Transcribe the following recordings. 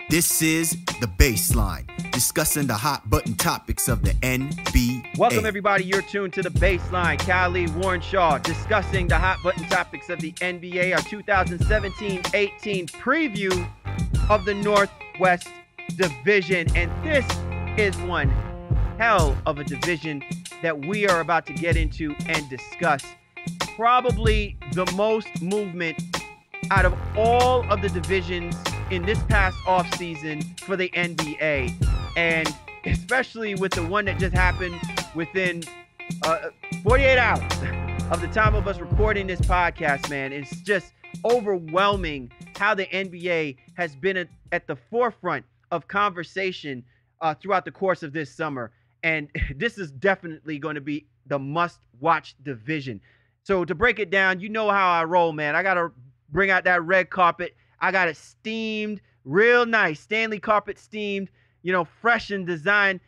This is The Baseline, discussing the hot button topics of the NBA. Welcome, everybody. You're tuned to The Baseline. Khalid, Warren Shaw, discussing the hot button topics of the NBA, our 2017-18 preview of the Northwest Division. And this is one hell of a division that we are about to get into and discuss. Probably the most movement out of all of the divisions in this past offseason for the NBA, and especially with the one that just happened within 48 hours of the time of us recording this podcast, man. It's just overwhelming how the NBA has been at the forefront of conversation throughout the course of this summer, and this is definitely going to be the must-watch division. So to break it down, you know how I roll, man. I got to bring out that red carpet. I got it steamed, real nice. Stanley carpet steamed, fresh and designed,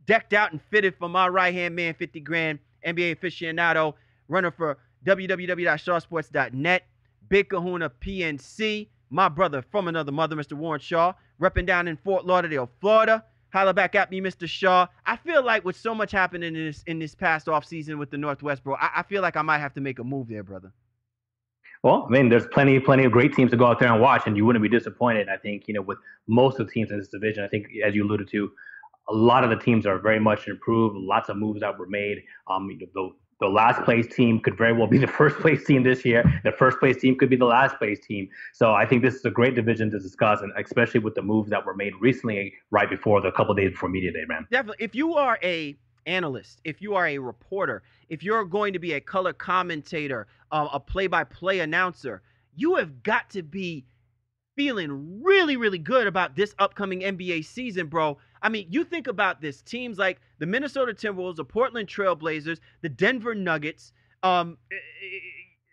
decked out and fitted for my right-hand man, 50 grand, NBA aficionado, runner for www.shawsports.net, Big Kahuna PNC, my brother from another mother, Mr. Warren Shaw, repping down in Fort Lauderdale, Florida. Holla back at me, Mr. Shaw. I feel like with so much happening in this past offseason with the Northwest, bro, I feel like I might have to make a move there, brother. Well, I mean, there's plenty of great teams to go out there and watch, and you wouldn't be disappointed. I think, with most of the teams in this division, I think, as you alluded to, a lot of the teams are very much improved. Lots of moves that were made. The last place team could very well be the first place team this year. The first place team could be the last place team. So I think this is a great division to discuss, and especially with the moves that were made recently, right before the couple days before media day, man. Definitely. If you are a analyst, if you are a reporter, if you're going to be a color commentator, a play-by-play announcer, you have got to be feeling really, really good about this upcoming NBA season, bro. I mean, you think about this. Teams like the Minnesota Timberwolves, the Portland Trail Blazers, the Denver Nuggets,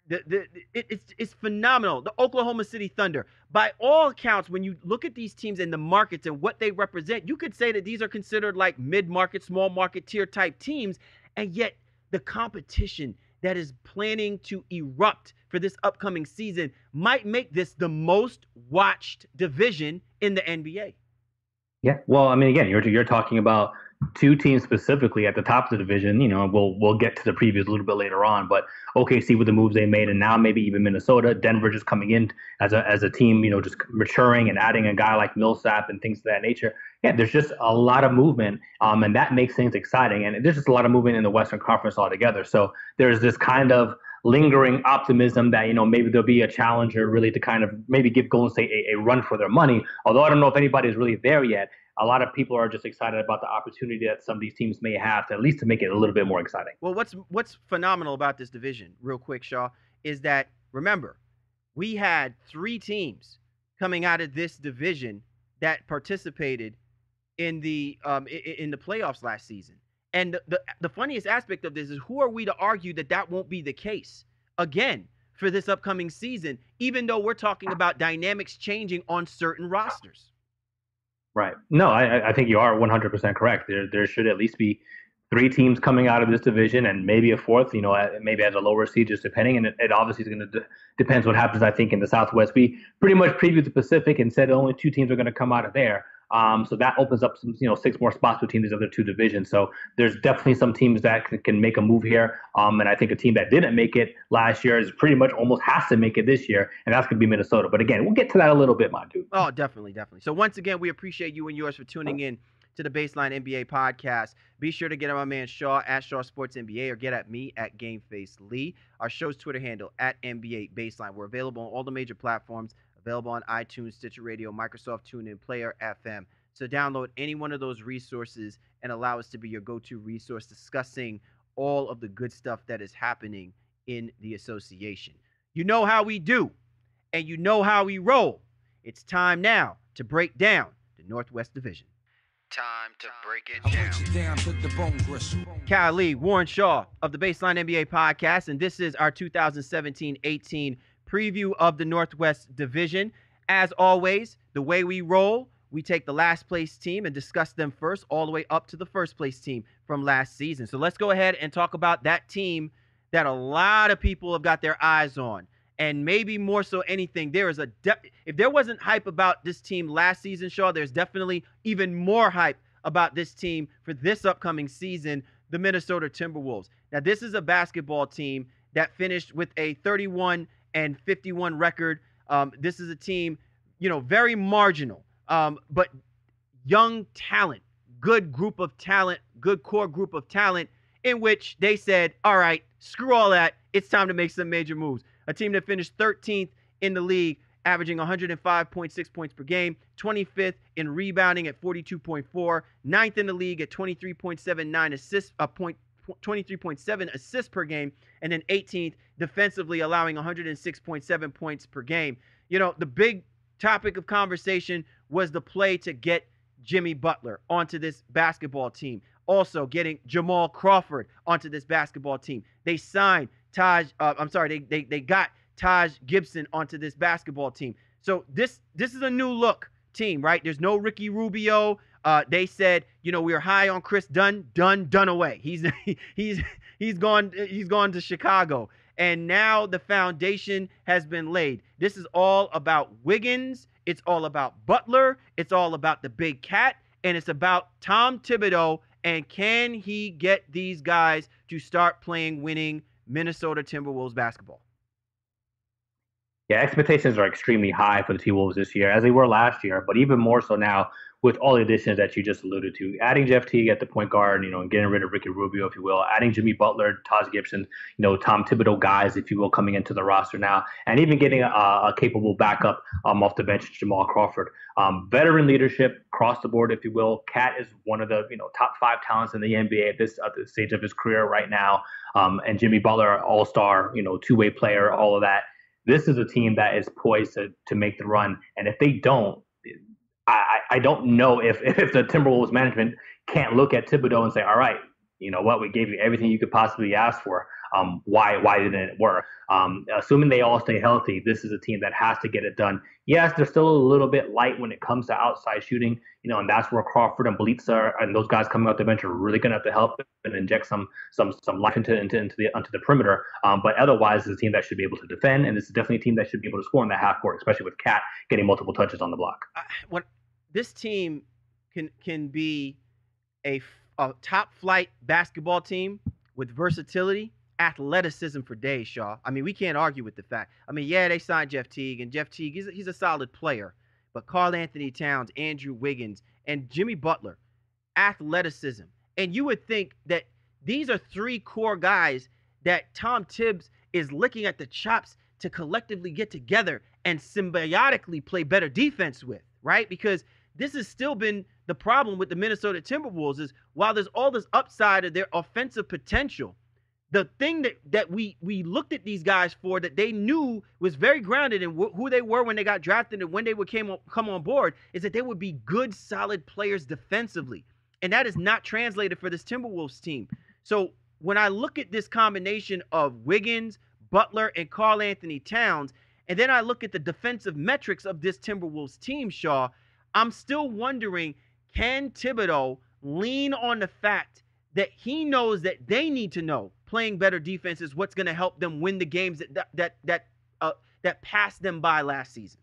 it's phenomenal. The Oklahoma City Thunder. By all accounts, when you look at these teams and the markets and what they represent, you could say that these are considered like mid-market, small market tier type teams. And yet the competition that is planning to erupt for this upcoming season might make this the most watched division in the NBA. Yeah. Well, I mean, again, you're talking about two teams specifically at the top of the division. We'll get to the previews a little bit later on, but OKC with the moves they made, and now maybe even Minnesota, Denver just coming in as a team, just maturing and adding a guy like Millsap and things of that nature. Yeah, there's just a lot of movement, and that makes things exciting. And there's just a lot of movement in the Western Conference altogether. So there's this kind of lingering optimism that, maybe there'll be a challenger really to kind of maybe give Golden State a run for their money. Although I don't know if anybody's really there yet. A lot of people are just excited about the opportunity that some of these teams may have to at least to make it a little bit more exciting. Well, what's phenomenal about this division, real quick, Shaw, is that, remember, we had three teams coming out of this division that participated in the playoffs last season. And the funniest aspect of this is, who are we to argue that won't be the case again for this upcoming season, even though we're talking about dynamics changing on certain rosters? Right. No, I think you are 100% correct. There should at least be three teams coming out of this division, and maybe a fourth, maybe as a lower seed, just depending. And it obviously is going to depends what happens, I think, in the Southwest. We pretty much previewed the Pacific and said only two teams are going to come out of there. So that opens up some, 6 more spots between these other two divisions. So there's definitely some teams that can make a move here. And I think a team that didn't make it last year is pretty much almost has to make it this year, and that's going to be Minnesota. But again, we'll get to that a little bit, my dude. Oh, definitely. So once again, we appreciate you and yours for tuning in to the Baseline NBA podcast. Be sure to get at my man Shaw at Shaw Sports NBA, or get at me at GameFace Lee. Our show's Twitter handle at NBA Baseline. We're available on all the major platforms. Available on iTunes, Stitcher Radio, Microsoft TuneIn, Player FM. So download any one of those resources and allow us to be your go-to resource discussing all of the good stuff that is happening in the association. You know how we do, and you know how we roll. It's time now to break down the Northwest Division. Time to break it down. Khalid, Warren Shaw of the Baseline NBA podcast, and this is our 2017-18 preview of the Northwest Division. As always, the way we roll, we take the last place team and discuss them first, all the way up to the first place team from last season. So let's go ahead and talk about that team that a lot of people have got their eyes on. And maybe more so anything, there is if there wasn't hype about this team last season, Shaw, there's definitely even more hype about this team for this upcoming season, the Minnesota Timberwolves. Now, this is a basketball team that finished with a 31-51 record. This is a team, very marginal, but young talent, good group of talent, good core group of talent, in which they said, all right, screw all that. It's time to make some major moves. A team that finished 13th in the league, averaging 105.6 points per game, 25th in rebounding at 42.4, 9th in the league at 23.79 assists, 23.7 assists per game, and then 18th defensively, allowing 106.7 points per game. The big topic of conversation was the play to get Jimmy Butler onto this basketball team. Also getting Jamal Crawford onto this basketball team. They signed they got Taj Gibson onto this basketball team. So this is a new look team, right? There's no Ricky Rubio. They said, we were high on Chris Dunn. Done away. He's gone to Chicago. And now the foundation has been laid. This is all about Wiggins. It's all about Butler. It's all about the big cat. And it's about Tom Thibodeau. And can he get these guys to start playing winning Minnesota Timberwolves basketball? Yeah, expectations are extremely high for the T-Wolves this year, as they were last year, but even more so now with all the additions that you just alluded to. Adding Jeff Teague at the point guard, and getting rid of Ricky Rubio, if you will. Adding Jimmy Butler, Taj Gibson, Tom Thibodeau guys, if you will, coming into the roster now. And even getting a capable backup off the bench, Jamal Crawford. Veteran leadership across the board, if you will. Cat is one of the top 5 talents in the NBA at this stage of his career right now. And Jimmy Butler, all-star, two-way player, all of that. This is a team that is poised to make the run. And if they don't, I don't know if the Timberwolves management can't look at Thibodeau and say, all right, you know what, we gave you everything you could possibly ask for. Why didn't it work? Assuming they all stay healthy, this is a team that has to get it done. Yes, they're still a little bit light when it comes to outside shooting, and that's where Crawford and Bledsoe and those guys coming out the bench are really going to have to help and inject some life into the perimeter. But otherwise, it's a team that should be able to defend, and this is definitely a team that should be able to score in that half court, especially with Cat getting multiple touches on the block. This team can be a top flight basketball team with versatility, athleticism for days, Shaw. I mean, we can't argue with the fact. I mean, yeah, they signed Jeff Teague, and Jeff Teague, he's a solid player. But Karl Anthony Towns, Andrew Wiggins, and Jimmy Butler, athleticism. And you would think that these are 3 core guys that Tom Tibbs is licking at the chops to collectively get together and symbiotically play better defense with, right? Because this has still been the problem with the Minnesota Timberwolves is while there's all this upside of their offensive potential, the thing that we looked at these guys for that they knew was very grounded in who they were when they got drafted and when they would come on board is that they would be good, solid players defensively. And that is not translated for this Timberwolves team. So when I look at this combination of Wiggins, Butler, and Karl Anthony Towns, and then I look at the defensive metrics of this Timberwolves team, Shaw, I'm still wondering, can Thibodeau lean on the fact that he knows that they need to know playing better defense is what's going to help them win the games that passed them by last season?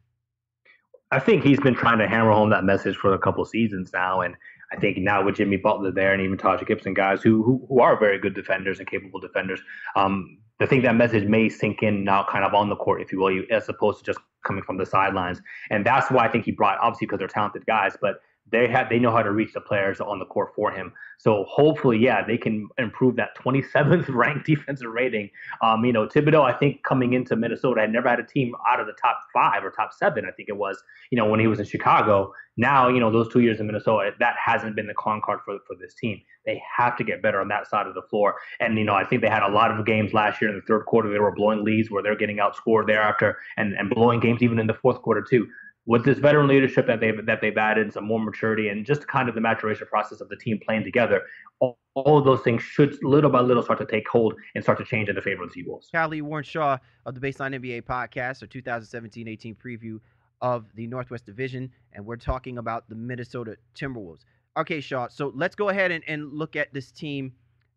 I think he's been trying to hammer home that message for a couple of seasons now, and I think now with Jimmy Butler there and even Taj Gibson, guys who are very good defenders and capable defenders, I think that message may sink in now kind of on the court, if you will, as opposed to just coming from the sidelines. And that's why I think he brought, obviously because they're talented guys, but they know how to reach the players on the court for him. So hopefully, yeah, they can improve that 27th ranked defensive rating. Thibodeau, I think coming into Minnesota had never had a team out of the top 5 or top 7, I think it was, when he was in Chicago. Now, those 2 years in Minnesota, that hasn't been the calling card for this team. They have to get better on that side of the floor. And, I think they had a lot of games last year in the third quarter. They were blowing leads where they're getting outscored thereafter and blowing games even in the fourth quarter too. With this veteran leadership that they've added, some more maturity, and just kind of the maturation process of the team playing together, all of those things should little by little start to take hold and start to change in the favor of the T-Wolves. Callie Warren Shaw of the Baseline NBA podcast, our 2017-18 preview of the Northwest Division, and we're talking about the Minnesota Timberwolves. Okay, Shaw, so let's go ahead and look at this team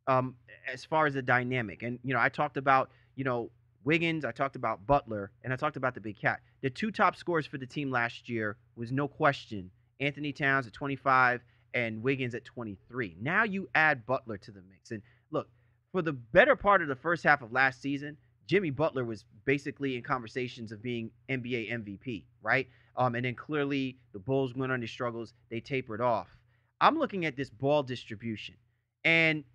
as far as the dynamic. And, I talked about, Wiggins, I talked about Butler, and I talked about the Big Cat. The two top scorers for the team last year was no question Anthony Towns at 25 and Wiggins at 23. Now you add Butler to the mix. And look, for the better part of the first half of last season, Jimmy Butler was basically in conversations of being NBA MVP, right? And then clearly the Bulls went on their struggles. They tapered off. I'm looking at this ball distribution. And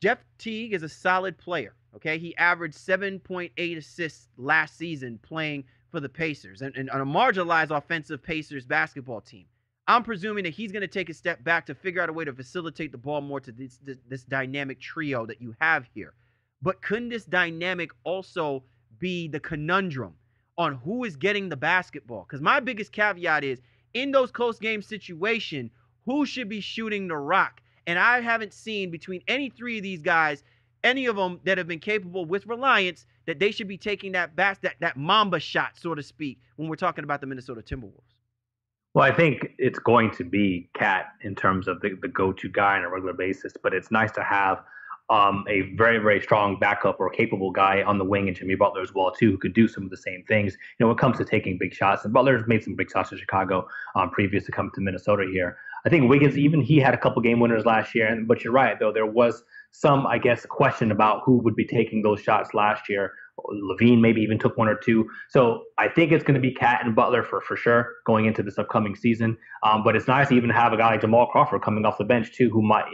Jeff Teague is a solid player, okay? He averaged 7.8 assists last season playing for the Pacers and on a marginalized offensive Pacers basketball team. I'm presuming that he's going to take a step back to figure out a way to facilitate the ball more to this dynamic trio that you have here. But couldn't this dynamic also be the conundrum on who is getting the basketball? Because my biggest caveat is, in those close game situations, who should be shooting the rock? And I haven't seen between any three of these guys, any of them that have been capable with reliance, that they should be taking that Mamba shot, so to speak, when we're talking about the Minnesota Timberwolves. Well, I think it's going to be Cat in terms of the go-to guy on a regular basis, but it's nice to have a very, very strong backup or capable guy on the wing, and Jimmy Butler as well, too, who could do some of the same things, when it comes to taking big shots. And Butler's made some big shots in Chicago previous to coming to Minnesota here. I think Wiggins, even he had a couple game winners last year, but you're right, though, there was some, I guess, question about who would be taking those shots last year. Levine maybe even took one or two. So I think it's going to be Cat and Butler for sure going into this upcoming season. But it's nice to even have a guy like Jamal Crawford coming off the bench too, who might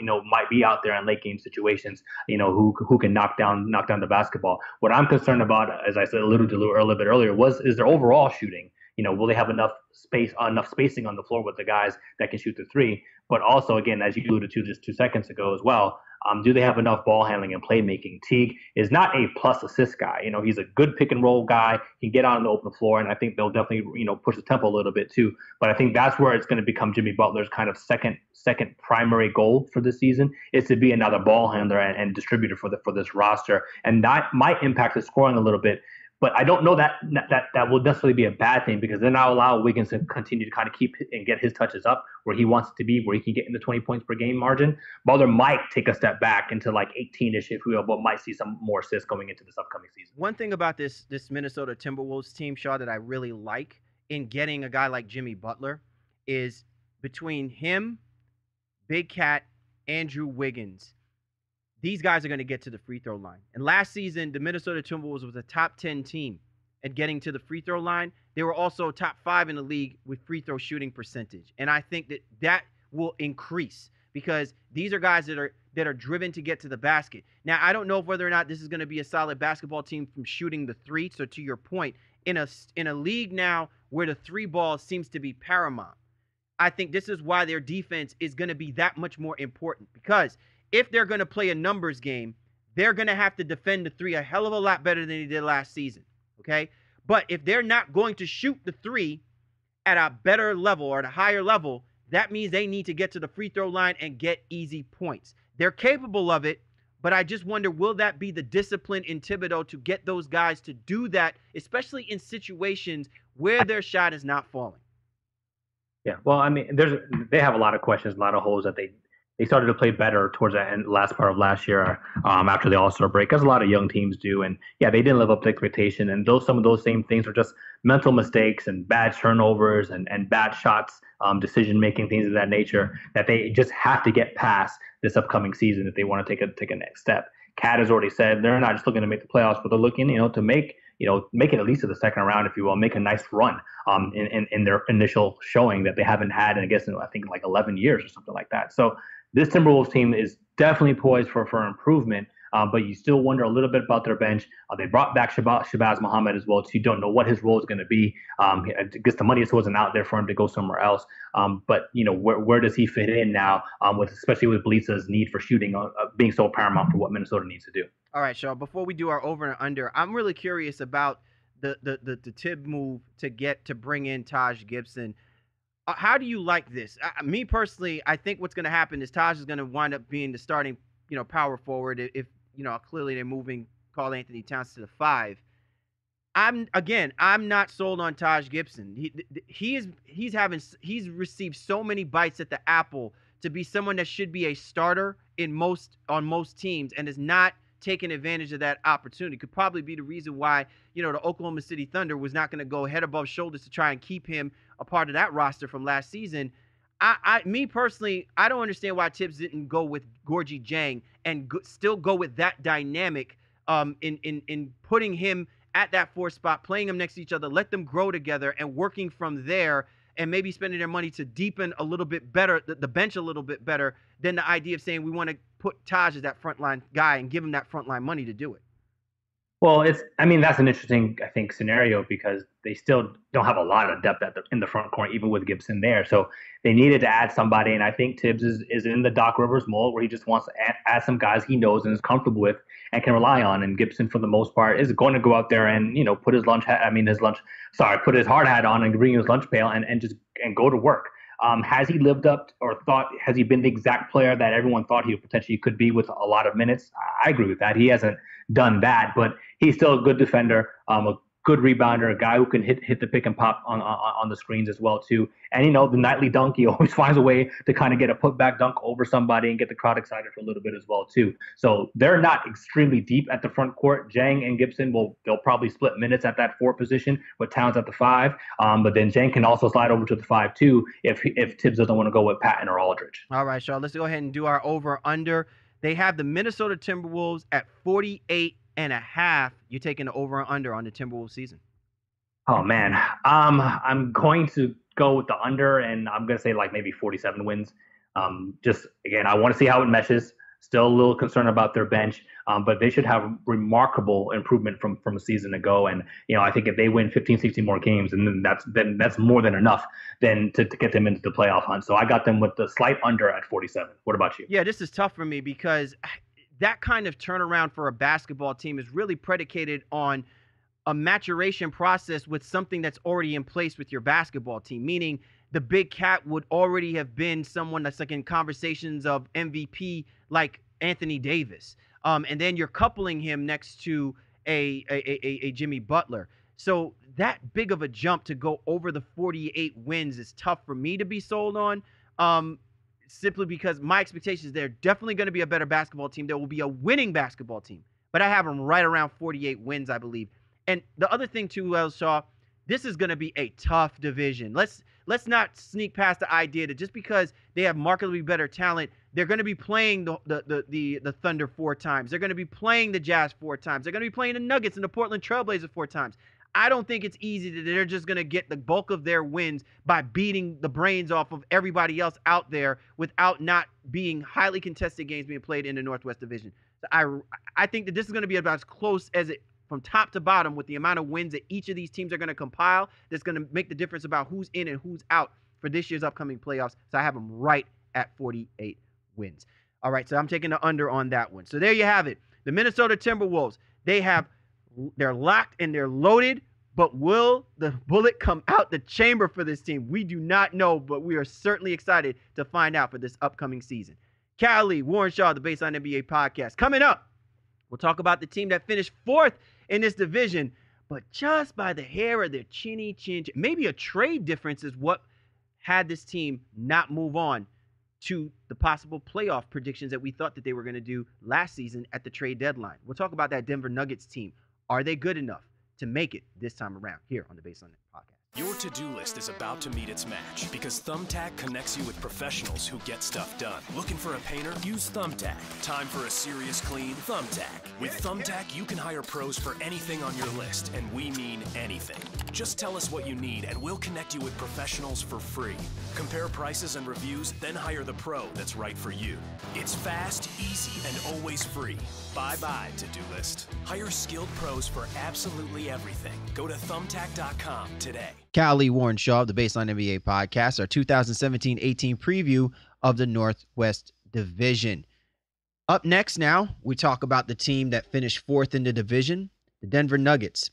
be out there in late game situations, who can knock down the basketball. What I'm concerned about, as I said a little bit earlier, is their overall shooting. Will they have enough spacing on the floor with the guys that can shoot the three? But also, again, as you alluded to just 2 seconds ago as well, do they have enough ball handling and playmaking? Teague is not a plus assist guy. He's a good pick and roll guy. He can get out on the open floor, and I think they'll definitely, push the tempo a little bit too. But I think that's where it's going to become Jimmy Butler's kind of second primary goal for this season, is to be another ball handler and distributor for this roster, and that might impact the scoring a little bit. But I don't know that will necessarily be a bad thing, because then I'll allow Wiggins to continue to kind of keep and get his touches up where he wants to be, where he can get in the 20 points per game margin. Butler might take a step back into like 18-ish, if we will, but might see some more assists going into this upcoming season. One thing about this Minnesota Timberwolves team, Shaw, that I really like in getting a guy like Jimmy Butler is between him, Big Cat, Andrew Wiggins, these guys are going to get to the free throw line. And last season, the Minnesota Timberwolves was a top 10 team at getting to the free throw line. They were also top 5 in the league with free throw shooting percentage. And I think that will increase, because these are guys that are driven to get to the basket. Now, I don't know whether or not this is going to be a solid basketball team from shooting the three. So to your point, in a league now where the three ball seems to be paramount, I think this is why their defense is going to be that much more important, because if they're going to play a numbers game, they're going to have to defend the three a hell of a lot better than they did last season, okay? But if they're not going to shoot the three at a better level or at a higher level, that means they need to get to the free throw line and get easy points. They're capable of it, but I just wonder, will that be the discipline in Thibodeau to get those guys to do that, especially in situations where their shot is not falling? Yeah, well, I mean, they have a lot of questions, a lot of holes that they started to play better towards the last part of last year after the All-Star break, as a lot of young teams do. And yeah, they didn't live up to expectation. And some of those same things are just mental mistakes and bad turnovers and bad shots, decision-making, things of that nature, that they just have to get past this upcoming season if they want to take a next step. Cat has already said they're not just looking to make the playoffs, but they're looking, to make it at least to the second round, if you will, make a nice run in their initial showing that they haven't had, I think like 11 years or something like that. So this Timberwolves team is definitely poised for improvement, but you still wonder a little bit about their bench. They brought back Shabazz Muhammad as well, so you don't know what his role is going to be. I guess the money just wasn't out there for him to go somewhere else. But where does he fit in now, especially with Bjelica's need for shooting being so paramount for what Minnesota needs to do? All right, Shaw, before we do our over and under, I'm really curious about the Tib move to bring in Taj Gibson. How do you like this? Me personally, I think what's going to happen is Taj is going to wind up being the starting, power forward. If clearly they're moving Karl Anthony Towns to the 5. I'm not sold on Taj Gibson. He's received so many bites at the apple to be someone that should be a starter on most teams, and is not taken advantage of that opportunity. Could probably be the reason why, the Oklahoma City Thunder was not going to go head above shoulders to try and keep him a part of that roster from last season. Me personally, I don't understand why Tibbs didn't go with Gorgui Dieng and still go with that dynamic in putting him at that 4 spot, playing them next to each other, let them grow together and working from there, and maybe spending their money to deepen a little bit better, the bench a little bit better than the idea of saying we want to put Taj as that frontline guy and give him that frontline money to do it. Well, that's an interesting, I think, scenario because they still don't have a lot of depth in the front court, even with Gibson there. So they needed to add somebody, and I think Tibbs is in the Doc Rivers mold where he just wants to add some guys he knows and is comfortable with and can rely on. And Gibson, for the most part, is going to go out there and put his hard hat on and bring his lunch pail and just go to work. Has he lived up has he been the exact player that everyone thought he potentially could be with a lot of minutes? I agree with that. He hasn't done that, but he's still a good defender, a good rebounder, a guy who can hit the pick and pop on the screens as well too. And the nightly dunk, he always finds a way to kind of get a putback dunk over somebody and get the crowd excited for a little bit as well too. So they're not extremely deep at the front court. Dieng and Gibson they'll probably split minutes at that 4 position with Towns at the 5. But then Dieng can also slide over to the 5 too if Tibbs doesn't want to go with Patton or Aldridge. All right, Shaw, let's go ahead and do our over under. They have the Minnesota Timberwolves at 48.5. You're taking the over or under on the Timberwolves season? Oh man, I'm going to go with the under, and I'm going to say like maybe 47 wins. Just again, I want to see how it meshes. Still a little concerned about their bench, but they should have remarkable improvement from a season ago. And I think if they win 15, 16 more games, and then that's more than enough then to get them into the playoff hunt. So I got them with the slight under at 47. What about you? Yeah, this is tough for me because that kind of turnaround for a basketball team is really predicated on a maturation process with something that's already in place with your basketball team, meaning the big cat would already have been someone that's like in conversations of MVP like Anthony Davis. And then you're coupling him next to a Jimmy Butler. So that big of a jump to go over the 48 wins is tough for me to be sold on. Simply because my expectations, they're definitely going to be a better basketball team. There will be a winning basketball team, but I have them right around 48 wins, I believe. And the other thing too, Shaw, this is going to be a tough division. Let's not sneak past the idea that just because they have markedly better talent, they're going to be playing the Thunder 4 times. They're going to be playing the Jazz 4 times. They're going to be playing the Nuggets and the Portland Trailblazers 4 times. I don't think it's easy that they're just going to get the bulk of their wins by beating the brains off of everybody else out there without not being highly contested games being played in the Northwest Division. So I think that this is going to be about as close as it from top to bottom with the amount of wins that each of these teams are going to compile. That's going to make the difference about who's in and who's out for this year's upcoming playoffs. So I have them right at 48 wins. All right, so I'm taking the under on that one. So there you have it. The Minnesota Timberwolves, they're locked and they're loaded, but will the bullet come out the chamber for this team? We do not know, but we are certainly excited to find out for this upcoming season. Callie, Warren Shaw, the Baseline NBA podcast. Coming up, we'll talk about the team that finished 4th in this division, but just by the hair of their chinny chin. Maybe a trade difference is what had this team not move on to the possible playoff predictions that we thought that they were going to do last season at the trade deadline. We'll talk about that Denver Nuggets team. Are they good enough to make it this time around here on the Baseline podcast? Your to-do list is about to meet its match because Thumbtack connects you with professionals who get stuff done. Looking for a painter? Use Thumbtack. Time for a serious clean? Thumbtack. With Thumbtack, you can hire pros for anything on your list, and we mean anything. Just tell us what you need, and we'll connect you with professionals for free. Compare prices and reviews, then hire the pro that's right for you. It's fast, easy, and always free. Bye-bye, to-do list. Hire skilled pros for absolutely everything. Go to thumbtack.com today. Callie, Warren Shaw, the Baseline NBA podcast, our 2017-18 preview of the Northwest Division. Up next now, we talk about the team that finished 4th in the division, the Denver Nuggets.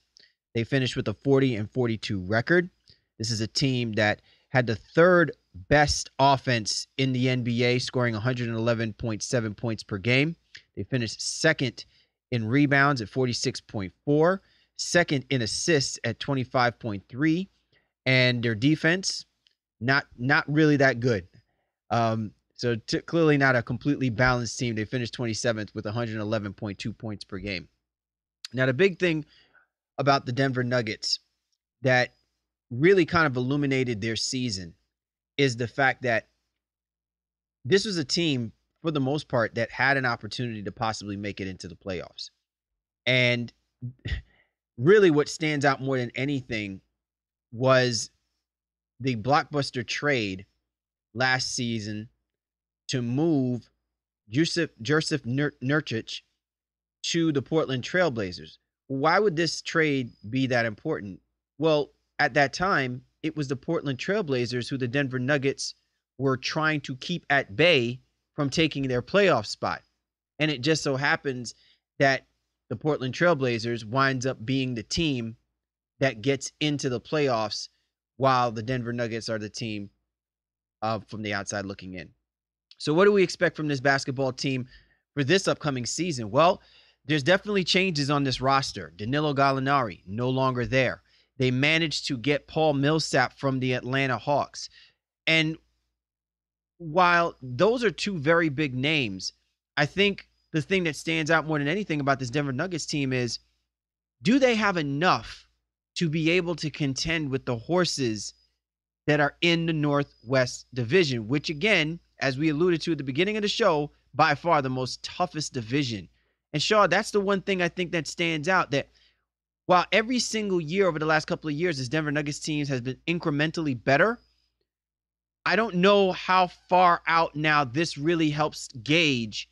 They finished with a 40-42 record. This is a team that had the 3rd best offense in the NBA, scoring 111.7 points per game. They finished 2nd in rebounds at 46.4, 2nd in assists at 25.3, and their defense, not really that good. So clearly not a completely balanced team. They finished 27th with 111.2 points per game. Now, the big thing about the Denver Nuggets that really kind of illuminated their season is the fact that this was a team, for the most part, that had an opportunity to possibly make it into the playoffs. And really what stands out more than anything was the blockbuster trade last season to move Jusuf Nurkic to the Portland Trailblazers. Why would this trade be that important? Well, at that time, it was the Portland Trailblazers who the Denver Nuggets were trying to keep at bay from taking their playoff spot. And it just so happens that the Portland Trailblazers winds up being the team that gets into the playoffs, while the Denver Nuggets are the team from the outside looking in. So what do we expect from this basketball team for this upcoming season? Well, there's definitely changes on this roster. Danilo Gallinari, no longer there. They managed to get Paul Millsap from the Atlanta Hawks. And while those are two very big names, I think the thing that stands out more than anything about this Denver Nuggets team is, do they have enough to be able to contend with the horses that are in the Northwest Division, which, again, as we alluded to at the beginning of the show, by far the most toughest division. And Shaw, that's the one thing I think that stands out, that while every single year over the last couple of years, this Denver Nuggets team has been incrementally better, I don't know how far out now this really helps gauge,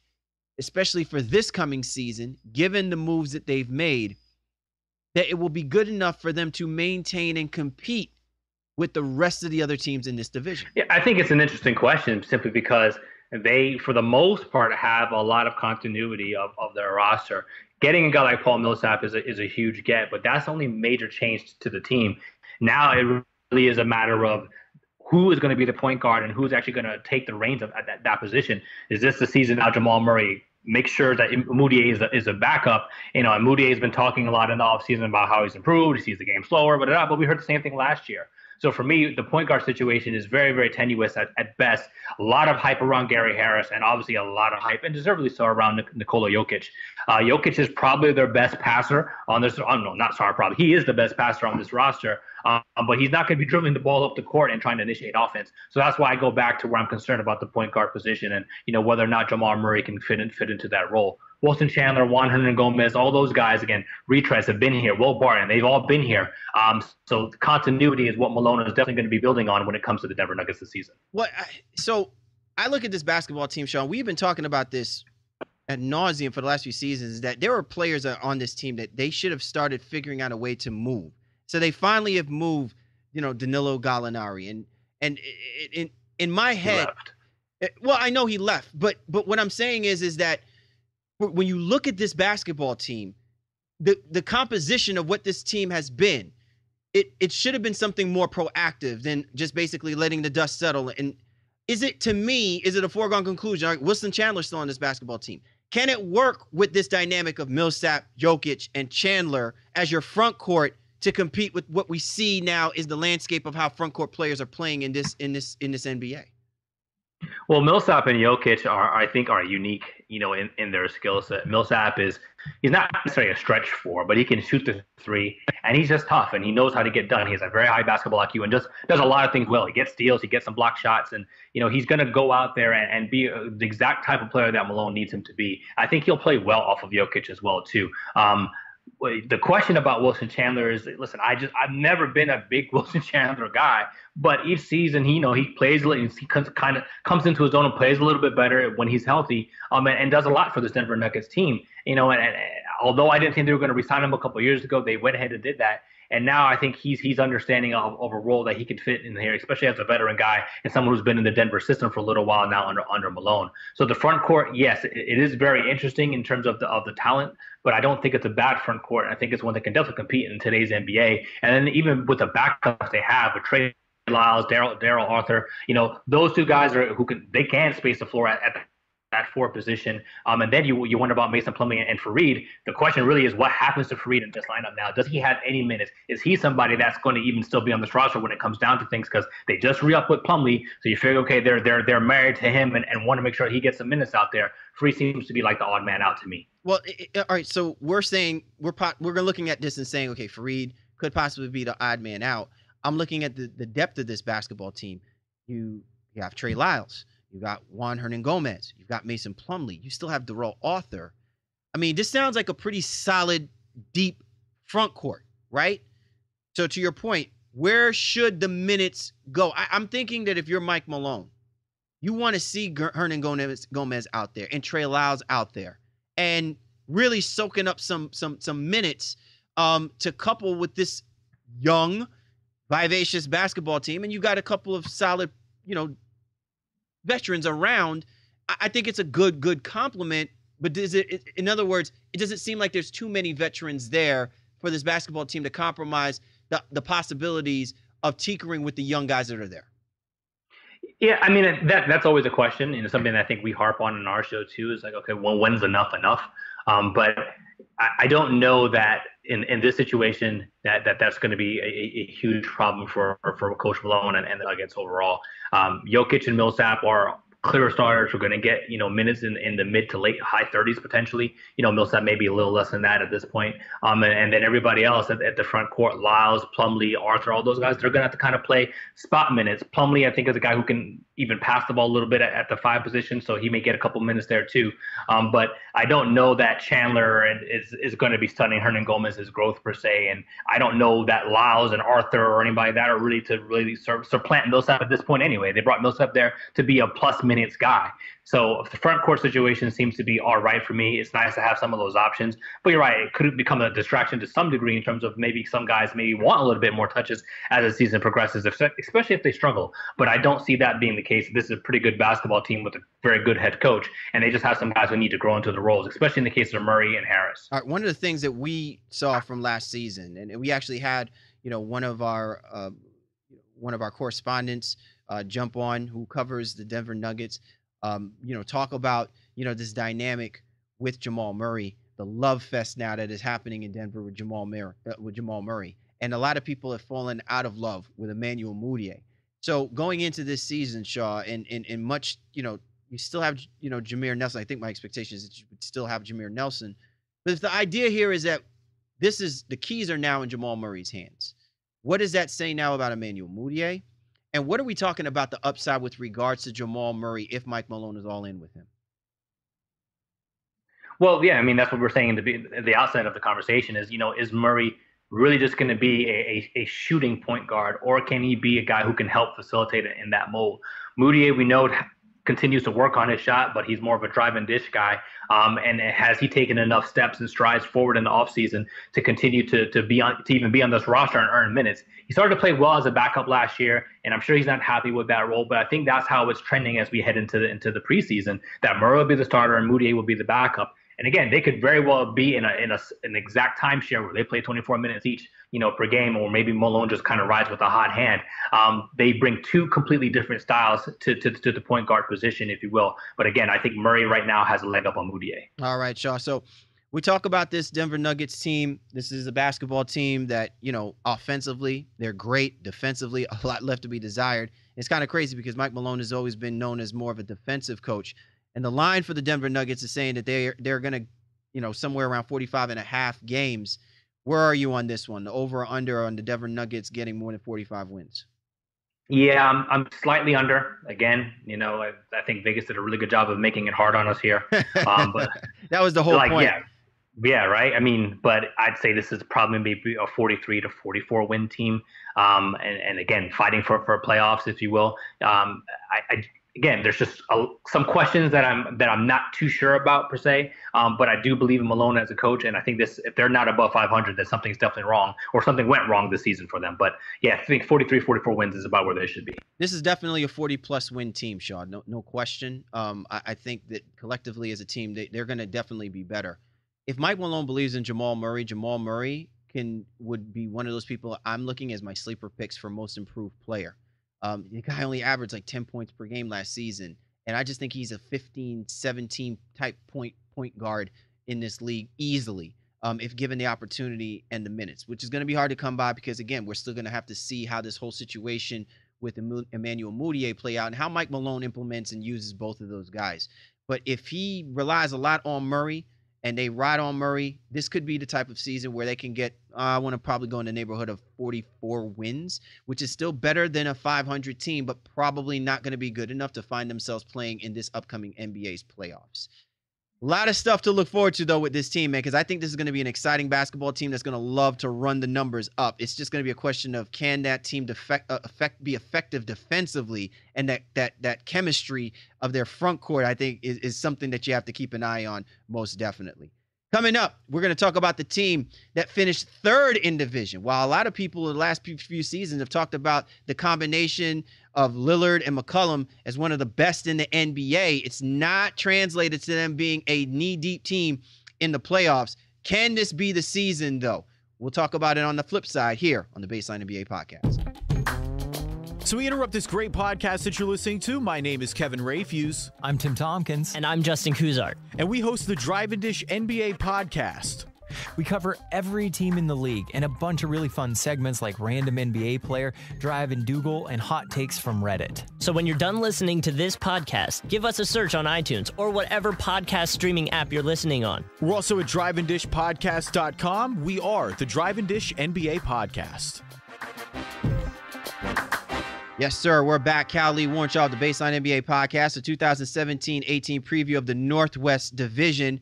especially for this coming season, given the moves that they've made, that it will be good enough for them to maintain and compete with the rest of the other teams in this division. Yeah, I think it's an interesting question simply because they, for the most part, have a lot of continuity of their roster. Getting a guy like Paul Millsap is a huge get, but that's the only major change to the team. Now it really is a matter of who is going to be the point guard and who's actually going to take the reins of that position. Is this the season now Jamal Murray makes sure that Moutier is a backup? And Moutier has been talking a lot in the offseason about how he's improved. He sees the game slower, but we heard the same thing last year. So for me, the point guard situation is very, very tenuous at best. A lot of hype around Gary Harris, and obviously a lot of hype, and deservedly so, around Nikola Jokic. Jokic is probably their best passer on this. He is the best passer on this roster, but he's not going to be dribbling the ball up the court and trying to initiate offense. So that's why I go back to where I'm concerned about the point guard position and whether or not Jamal Murray can fit into that role. Wilson Chandler, Juan Hernan-Gomez, all those guys, again, retreads have been here. Will Barton, they've all been here. So continuity is what Malone is definitely going to be building on when it comes to the Denver Nuggets this season. So I look at this basketball team, Sean. We've been talking about this ad nauseum for the last few seasons, that there were players on this team that they should have started figuring out a way to move. So they finally have moved, Danilo Gallinari. And in my head, I know he left, but what I'm saying is that when you look at this basketball team, the composition of what this team has been, it should have been something more proactive than just basically letting the dust settle. And is it a foregone conclusion? Right, Wilson Chandler still on this basketball team. Can it work with this dynamic of Millsap, Jokic, and Chandler as your front court to compete with what we see now is the landscape of how front court players are playing in this NBA? Well, Millsap and Jokic are unique, in their skill set. Millsap he's not necessarily a stretch four, but he can shoot the three, and he's just tough, and he knows how to get done. He has a very high basketball IQ and just does a lot of things well. He gets steals, he gets some block shots, and he's going to go out there and be the exact type of player that Malone needs him to be. I think he'll play well off of Jokic as well too. The question about Wilson Chandler is, listen, I've never been a big Wilson Chandler guy, but each season he plays, he kind of comes into his own and plays a little bit better when he's healthy, and does a lot for this Denver Nuggets team. And although I didn't think they were going to resign him a couple of years ago, they went ahead and did that. And now I think he's understanding of a role that he could fit in here, especially as a veteran guy and someone who's been in the Denver system for a little while now under Malone. So the front court, yes, it is very interesting in terms of the talent, but I don't think it's a bad front court. I think it's one that can definitely compete in today's NBA. And then even with the backups they have, with Trey Lyles, Daryl Arthur, those two guys they can space the floor at that forward position. And then you wonder about Mason Plumlee and Fareed. The question really is what happens to Fareed in this lineup now? Does he have any minutes? Is he somebody that's going to even still be on this roster when it comes down to things? Because they just re-up with Plumlee, so you figure, okay, they're married to him and want to make sure he gets some minutes out there. Fareed seems to be like the odd man out to me. Well, all right. So we're saying we're looking at this and saying, okay, Fareed could possibly be the odd man out. I'm looking at the depth of this basketball team. You have Trey Lyles. You got Juan Hernangomez. You've got Mason Plumlee. You still have Darrell Arthur. I mean, this sounds like a pretty solid, deep front court, right? So to your point, where should the minutes go? I'm thinking that if you're Mike Malone, you want to see Hernangomez out there and Trey Lyles out there and really soaking up some minutes to couple with this young, vivacious basketball team. And you got a couple of solid, veterans around. I think it's a good compliment, but in other words, it doesn't seem like there's too many veterans there for this basketball team to compromise the possibilities of tinkering with the young guys that are there. Yeah, I mean, that's always a question, and something that I think we harp on in our show too, is like, okay, well, when's enough? But I don't know that in this situation that's going to be a huge problem for Coach Malone and the Nuggets overall. Jokic and Millsap are clear starters. We're going to get minutes in the mid to late high 30s potentially. Millsap maybe a little less than that at this point. And then everybody else at the front court, Lyles, Plumlee, Arthur, all those guys, they're going to have to kind of play spot minutes. Plumlee, I think, is a guy who can even pass the ball a little bit at the 5 position, so he may get a couple minutes there too. But I don't know that Chandler is going to be studying Hernangomez's growth per se, and I don't know that Lyles and Arthur or anybody that are really supplant Millsap at this point anyway. They brought Millsap there to be a plus minutes guy. So the front court situation seems to be all right for me. It's nice to have some of those options. But you're right, it could become a distraction to some degree in terms of maybe some guys maybe want a little bit more touches as the season progresses, especially if they struggle. But I don't see that being the case. This is a pretty good basketball team with a very good head coach, and they just have some guys who need to grow into the roles, especially in the case of Murray and Harris. All right, one of the things that we saw from last season, and we actually had, one of our correspondents jump on who covers the Denver Nuggets, talk about, this dynamic with Jamal Murray, the love fest now that is happening in Denver with Jamal Murray. And a lot of people have fallen out of love with Emmanuel Mudiay. So going into this season, Shaw, and much, you still have, Jameer Nelson. I think my expectation is that you would still have Jameer Nelson. But if the idea here is that the keys are now in Jamal Murray's hands, what does that say now about Emmanuel Mudiay? And what are we talking about the upside with regards to Jamal Murray if Mike Malone is all in with him? Well, yeah, I mean, that's what we're saying at the outset of the conversation is, is Murray really just going to be a shooting point guard, or can he be a guy who can help facilitate it in that mold? Mudiay, we know, continues to work on his shot, but he's more of a drive and dish guy. And has he taken enough steps and strides forward in the offseason to continue to even be on this roster and earn minutes? He started to play well as a backup last year, and I'm sure he's not happy with that role. But I think that's how it's trending as we head into the preseason. That Murray will be the starter and Mudiay will be the backup. And again, they could very well be in an exact timeshare where they play 24 minutes each, per game, or maybe Malone just kind of rides with a hot hand. They bring two completely different styles to the point guard position, if you will. But again, I think Murray right now has a leg up on Mudiay. All right, Shaw. So we talk about this Denver Nuggets team. This is a basketball team that, offensively, they're great. Defensively, a lot left to be desired. It's kind of crazy because Mike Malone has always been known as more of a defensive coach. And the line for the Denver Nuggets is saying that they're going to, somewhere around 45.5 games. Where are you on this one? The over or under on the Denver Nuggets getting more than 45 wins? Yeah, I'm slightly under. Again, I think Vegas did a really good job of making it hard on us here. But that was the whole point. Yeah, right. I mean, but I'd say this is probably maybe a 43 to 44 win team. And again, fighting for playoffs, if you will. Again, there's just some questions that I'm not too sure about per se, but I do believe in Malone as a coach, and I think if they're not above 500, then something's definitely wrong, or something went wrong this season for them. But yeah, I think 43, 44 wins is about where they should be. This is definitely a 40-plus win team, Sean. No question. I think that collectively as a team, they're going to definitely be better. If Mike Malone believes in Jamal Murray would be one of those people I'm looking as my sleeper picks for most improved player. The guy only averaged like 10 points per game last season, And I just think he's a 15, 17 type point guard in this league easily, if given the opportunity and the minutes, which is going to be hard to come by because, again, we're still going to have to see how this whole situation with Emmanuel Mudiay play out and how Mike Malone implements and uses both of those guys. But if he relies a lot on Murray and they ride on Murray, this could be the type of season where they can get, I want to probably go in the neighborhood of 44 wins, which is still better than a 500 team, but probably not going to be good enough to find themselves playing in this upcoming NBA's playoffs. A lot of stuff to look forward to, though, with this team, man, because I think this is going to be an exciting basketball team that's going to love to run the numbers up. It's just going to be a question of can that team be effective defensively, and that chemistry of their front court, I think, is something that you have to keep an eye on most definitely. Coming up, we're going to talk about the team that finished third in division. While a lot of people in the last few seasons have talked about the combination of Lillard and McCollum as one of the best in the NBA, it's not translated to them being a knee-deep team in the playoffs. Can this be the season, though? We'll talk about it on the flip side here on the Baseline NBA podcast. So we interrupt this great podcast that you're listening to. My name is Kevin Rayfuse. I'm Tim Tompkins. And I'm Justin Kuzart. And we host the Drive and Dish NBA podcast. We cover every team in the league and a bunch of really fun segments like Random NBA Player, Drive and Dougal, and Hot Takes from Reddit. So when you're done listening to this podcast, give us a search on iTunes or whatever podcast streaming app you're listening on. We're also at driveanddishpodcast.com. We are the Drive and Dish NBA podcast. Yes, sir. We're back. Cal Lee Warrenshaw of the Baseline NBA podcast, the 2017-18 preview of the Northwest Division.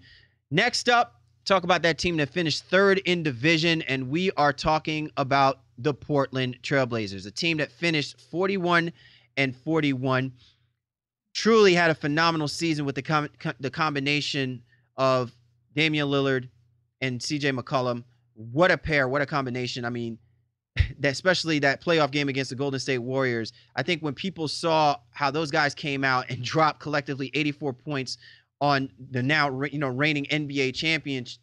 Next up, talk about that team that finished third in division, and we are talking about the Portland Trailblazers, a team that finished 41-41. Truly had a phenomenal season with the combination of Damian Lillard and CJ McCollum. What a pair, what a combination. I mean, especially that playoff game against the Golden State Warriors. I think when people saw how those guys came out and dropped collectively 84 points on the now reigning NBA champions,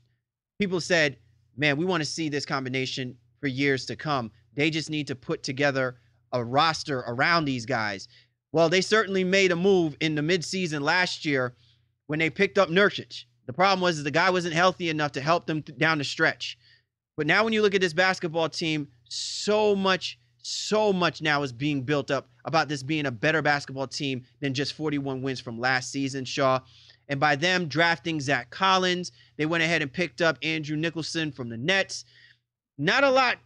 people said, man, we want to see this combination for years to come. They just need to put together a roster around these guys. Well, they certainly made a move in the midseason last year when they picked up Nurkic. The problem was the guy wasn't healthy enough to help them down the stretch. But now when you look at this basketball team, so much now is being built up about this being a better basketball team than just 41 wins from last season, Shaw. And by them drafting Zach Collins, they went ahead and picked up Andrew Nicholson from the Nets. Not a lot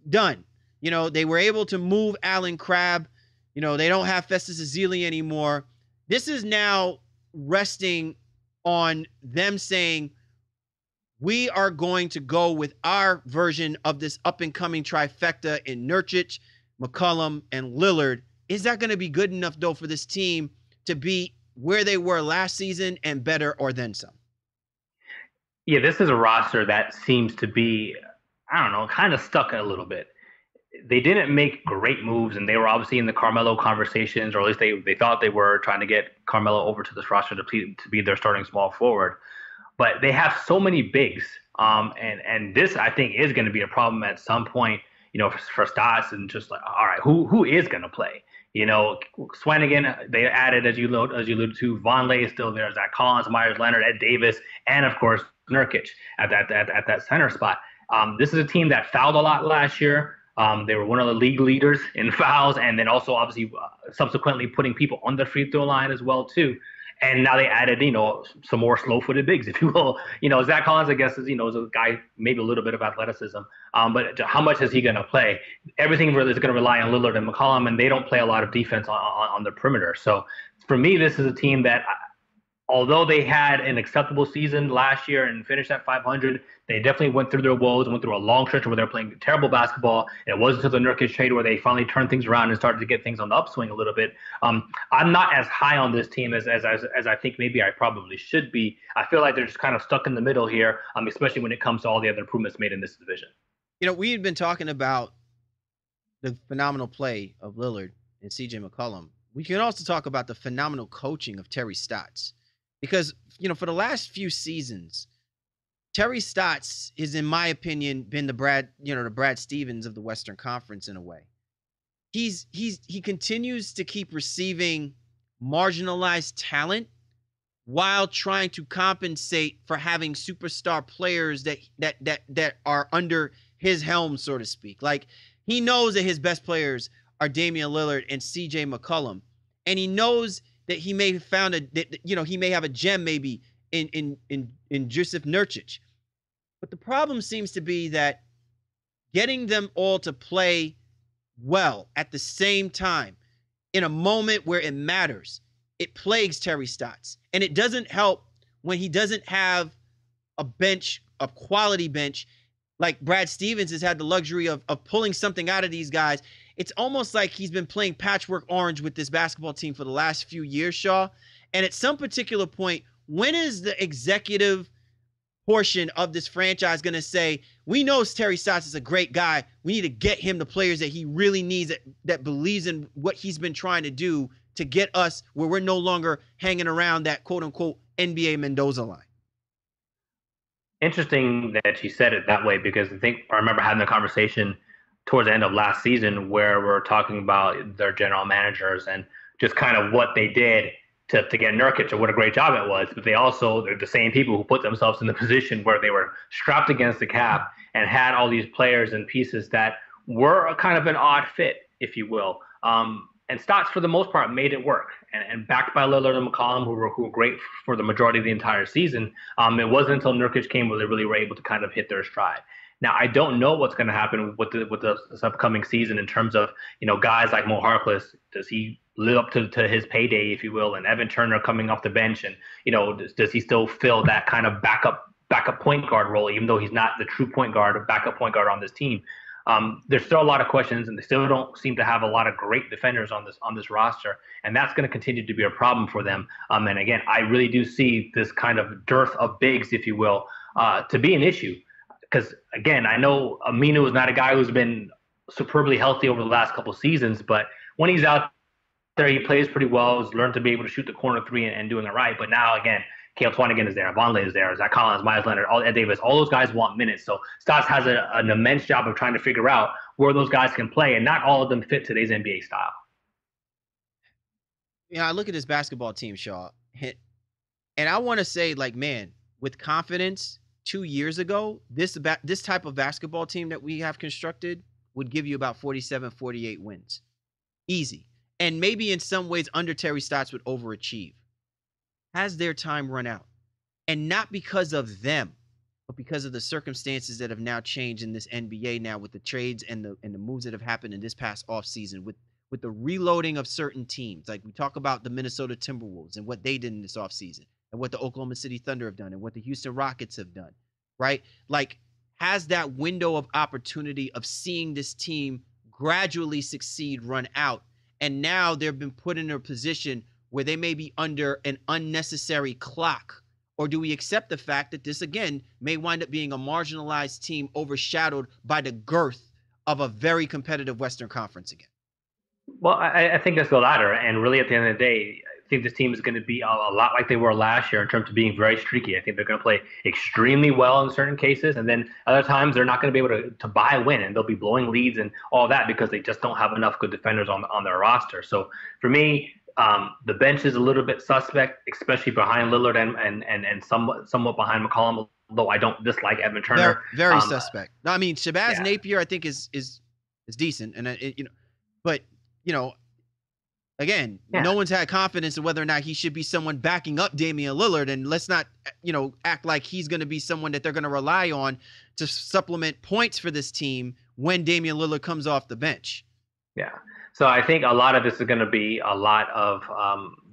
done. They were able to move Allen Crabbe. They don't have Festus Ezeli anymore. This is now resting on them saying, we are going to go with our version of this up-and-coming trifecta in Nurkic, McCollum, and Lillard. Is that going to be good enough, though, for this team to be where they were last season and better or then some? Yeah, this is a roster that seems to be, kind of stuck a little bit. They didn't make great moves, and they were obviously in the Carmelo conversations, or at least they thought they were trying to get Carmelo over to this roster to be their starting small forward. But they have so many bigs, and this I think is going to be a problem at some point. For Stotts, and just like, all right, who is going to play? Swanigan, they added, as you alluded to, Vonleh is still there, Zach Collins, Myers Leonard, Ed Davis, and of course Nurkic at that center spot. This is a team that fouled a lot last year. They were one of the league leaders in fouls, and then also obviously subsequently putting people on the free throw line as well too. And now they added, some more slow-footed bigs, if you will. Zach Collins, I guess, is a guy, maybe a little bit of athleticism. But how much is he going to play? Everything really is going to rely on Lillard and McCollum, and they don't play a lot of defense on the perimeter. So for me, this is a team that, although they had an acceptable season last year and finished at 500, they definitely went through their woes, went through a long stretch where they were playing terrible basketball. And it wasn't until the Nurkic trade where they finally turned things around and started to get things on the upswing a little bit. I'm not as high on this team as I think maybe I probably should be. I feel like they're just kind of stuck in the middle here, especially when it comes to all the other improvements made in this division. We had been talking about the phenomenal play of Lillard and CJ McCollum. We can also talk about the phenomenal coaching of Terry Stotts. Because, for the last few seasons, Terry Stotts is, in my opinion, been the Brad Stevens of the Western Conference in a way. He continues to keep receiving marginalized talent while trying to compensate for having superstar players that are under his helm, so to speak. Like, he knows that his best players are Damian Lillard and CJ McCollum, and he knows that he may have found he may have a gem maybe in Jusuf Nurkic. But the problem seems to be that getting them all to play well at the same time in a moment where it matters, it plagues Terry Stotts. And it doesn't help when he doesn't have a bench, a quality bench, like Brad Stevens has had the luxury of pulling something out of these guys. It's almost like he's been playing patchwork orange with this basketball team for the last few years, Shaw. And at some particular point, when is the executive portion of this franchise going to say, we know Terry Stotts is a great guy, we need to get him the players that he really needs, that believes in what he's been trying to do to get us where we're no longer hanging around that quote-unquote NBA Mendoza line? Interesting that you said it that way, because I remember having a conversation towards the end of last season where we're talking about their general managers and just kind of what they did to get Nurkic and what a great job it was. But they're the same people who put themselves in the position where they were strapped against the cap and had all these players and pieces that were a kind of an odd fit, if you will. And Stotts, for the most part, made it work. And backed by Lillard and McCollum, who were great for the majority of the entire season, it wasn't until Nurkic came where they really were able to kind of hit their stride. Now, I don't know what's going to happen with this upcoming season in terms of, guys like Mo Harkless. Does he live up to his payday, if you will, and Evan Turner coming off the bench? And, does he still fill that kind of backup point guard role, even though he's not the true point guard or backup point guard on this team? There's still a lot of questions, and they still don't seem to have a lot of great defenders on this roster, and that's going to continue to be a problem for them. And again, I really do see this kind of dearth of bigs, if you will, to be an issue. Because again, I know Aminu is not a guy who's been superbly healthy over the last couple of seasons, but when he's out there, he plays pretty well. He's learned to be able to shoot the corner three and doing it right. But now again, Cale Twanigan is there, Vonleh is there, Zach Collins, Myles Leonard, Ed Davis, all those guys want minutes. So Stotts has an immense job of trying to figure out where those guys can play, and not all of them fit today's NBA style. I look at this basketball team, Shaw, and I want to say, like, man, with confidence, 2 years ago, this type of basketball team that we have constructed would give you about 47, 48 wins. Easy. And maybe in some ways under Terry Stotts would overachieve. Has their time run out? And not because of them, but because of the circumstances that have now changed in this NBA now, with the trades and the moves that have happened in this past offseason, with the reloading of certain teams. Like, we talk about the Minnesota Timberwolves and what they did in this offseason, and what the Oklahoma City Thunder have done, and what the Houston Rockets have done, right? Like, has that window of opportunity of seeing this team gradually succeed run out? And now they've been put in a position where they may be under an unnecessary clock? Or do we accept the fact that this, again, may wind up being a marginalized team overshadowed by the girth of a very competitive Western Conference again? Well, I think that's the latter. And really, at the end of the day, I think this team is going to be a lot like they were last year in terms of being very streaky. I think they're going to play extremely well in certain cases, and then other times they're not going to be able to buy a win, and they'll be blowing leads and all that because they just don't have enough good defenders on their roster. So for me, the bench is a little bit suspect, especially behind Lillard and somewhat behind McCollum, although I don't dislike Evan Turner. Very suspect. No, I mean, Shabazz Napier, I think is decent, and but again, no one's had confidence in whether or not he should be someone backing up Damian Lillard, and let's not act like he's going to be someone that they're going to rely on to supplement points for this team when Damian Lillard comes off the bench. Yeah. So I think a lot of this is going to be a lot of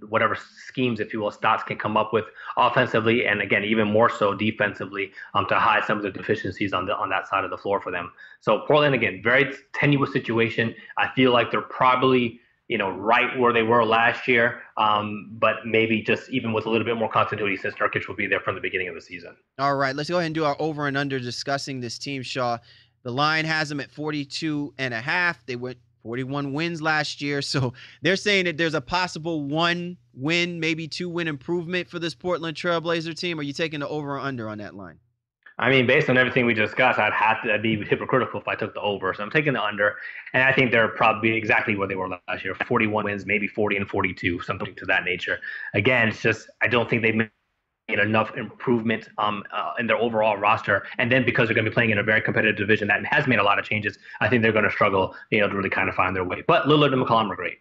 whatever schemes, if you will, Stotts can come up with offensively, and again, even more so defensively, to hide some of the deficiencies on that side of the floor for them. So Portland, again, very tenuous situation. I feel like they're probably right where they were last year, but maybe just even with a little bit more continuity since Nurkic will be there from the beginning of the season. All right, let's go ahead and do our over and under discussing this team, Shaw. The line has them at 42.5. They went 41 wins last year. So they're saying that there's a possible 1 win, maybe 2 win improvement for this Portland Trailblazer team. Are you taking the over or under on that line? I mean, based on everything we discussed, I'd be hypocritical if I took the over. So I'm taking the under, and I think they're probably exactly where they were last year: 41 wins, maybe 40 and 42, something to that nature. Again, it's just I don't think they made enough improvement in their overall roster, and then because they're going to be playing in a very competitive division that has made a lot of changes, I think they're going to struggle, to really kind of find their way. But Lillard and McCollum are great.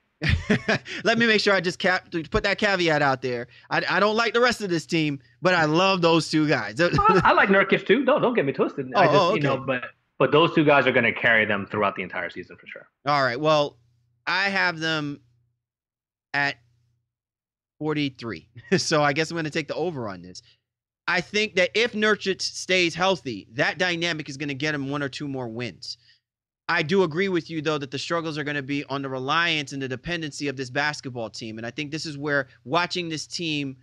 Let me make sure I just put that caveat out there. I don't like the rest of this team, but I love those two guys. I like Nurkic too. Don't get me twisted. Okay. But those two guys are going to carry them throughout the entire season for sure. All right. Well, I have them at 43. So I guess I'm going to take the over on this. I think that if Nurkic stays healthy, that dynamic is going to get him one or two more wins. I do agree with you, though, that the struggles are going to be on the reliance and the dependency of this basketball team. And I think this is where watching this team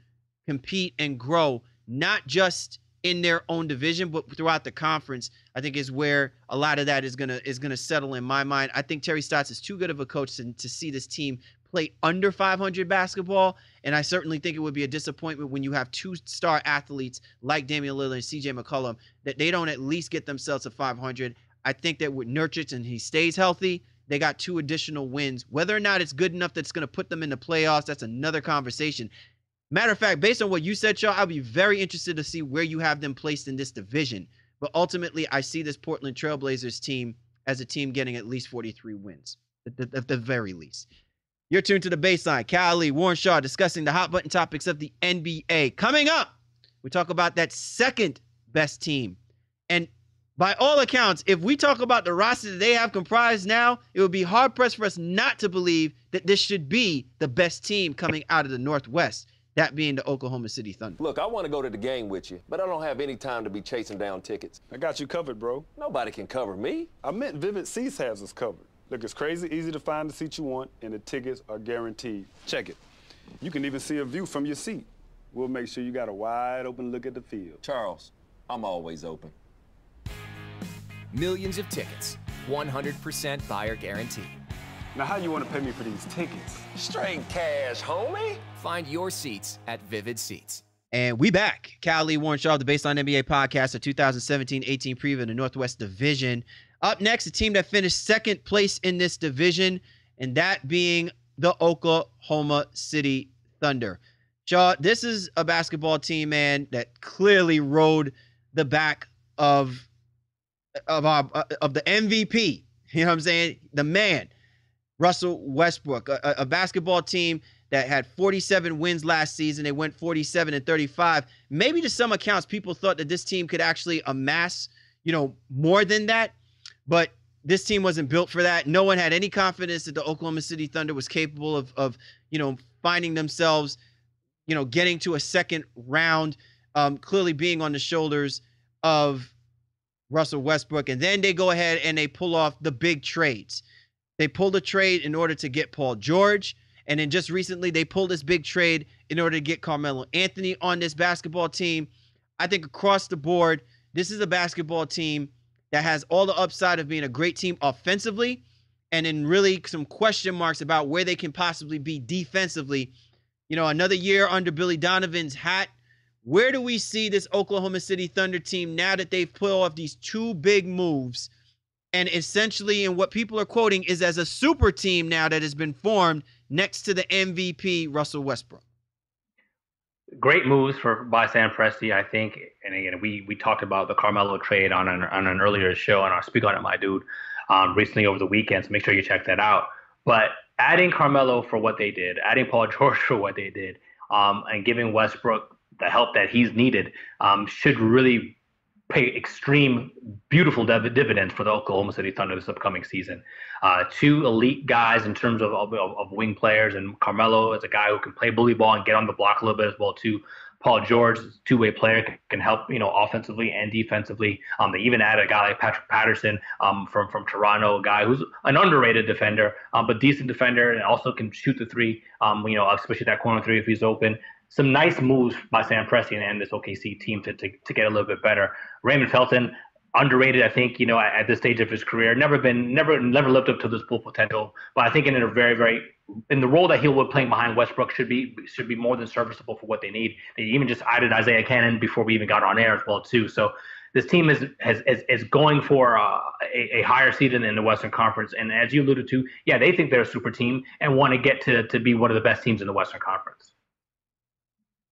compete and grow, not just in their own division, but throughout the conference, I think is where a lot of that is gonna settle in my mind. I think Terry Stotts is too good of a coach to see this team play under 500 basketball. And I certainly think it would be a disappointment when you have two star athletes like Damian Lillard and CJ McCollum that they don't at least get themselves to 500. I think that with Nurkic and he stays healthy, they got two additional wins. Whether or not it's good enough that's going to put them in the playoffs, that's another conversation. Matter of fact, based on what you said, Shaw, I'll be very interested to see where you have them placed in this division. But ultimately, I see this Portland Trailblazers team as a team getting at least 43 wins, at the very least. You're tuned to The Baseline. Cal Ali, Warren Shaw discussing the hot button topics of the NBA. Coming up, we talk about that second best team. And by all accounts, if we talk about the roster that they have comprised now, it would be hard-pressed for us not to believe that this should be the best team coming out of the Northwest, that being the Oklahoma City Thunder. Look, I want to go to the game with you, but I don't have any time to be chasing down tickets. I got you covered, bro. Nobody can cover me. I meant Vivid Seats has us covered. Look, it's crazy easy to find the seat you want, and the tickets are guaranteed. Check it. You can even see a view from your seat. We'll make sure you got a wide open look at the field. Charles, I'm always open. Millions of tickets, 100% buyer guarantee. Now, how you want to pay me for these tickets? Straight cash, homie. Find your seats at Vivid Seats. And we back. Cal Lee, Warren Shaw, the Baseline NBA podcast, a 2017-18 preview in the Northwest Division. Up next, a team that finished second place in this division, and that being the Oklahoma City Thunder. Shaw, this is a basketball team, man, that clearly rode the back of the MVP. You know what I'm saying? The man, Russell Westbrook, a basketball team that had 47 wins last season. They went 47-35. Maybe to some accounts, people thought that this team could actually amass, more than that. But this team wasn't built for that. No one had any confidence that the Oklahoma City Thunder was capable of finding themselves, getting to a second round, clearly being on the shoulders of Russell Westbrook. And then they go ahead and they pull off the big trades. They pulled a trade in order to get Paul George. And then just recently, they pulled this big trade in order to get Carmelo Anthony on this basketball team. I think across the board, this is a basketball team that has all the upside of being a great team offensively and then really some question marks about where they can possibly be defensively. Another year under Billy Donovan's hat. Where do we see this Oklahoma City Thunder team now that they've pulled off these two big moves? And essentially, and what people are quoting is as a super team now that has been formed next to the MVP, Russell Westbrook. Great moves by Sam Presti, I think. And again, we talked about the Carmelo trade on an earlier show on our Speak On It, My Dude, recently over the weekend. So make sure you check that out. But adding Carmelo for what they did, adding Paul George for what they did, and giving Westbrook the help that he's needed should really pay extreme, beautiful dividends for the Oklahoma City Thunder this upcoming season. Two elite guys in terms of wing players, and Carmelo is a guy who can play bully ball and get on the block a little bit as well too. Paul George, two-way player, can help offensively and defensively. They even added a guy like Patrick Patterson from Toronto, a guy who's an underrated defender, but decent defender and also can shoot the three. Especially that corner three if he's open. Some nice moves by Sam Presti and this OKC team to get a little bit better. Raymond Felton, underrated, I think, at this stage of his career, never lived up to his full potential. But I think in the role that he will be playing behind Westbrook should be more than serviceable for what they need. They even just added Isaiah Cannon before we even got on air as well too. So this team is going for a higher seed in the Western Conference. And as you alluded to, yeah, they think they're a super team and want to get to be one of the best teams in the Western Conference.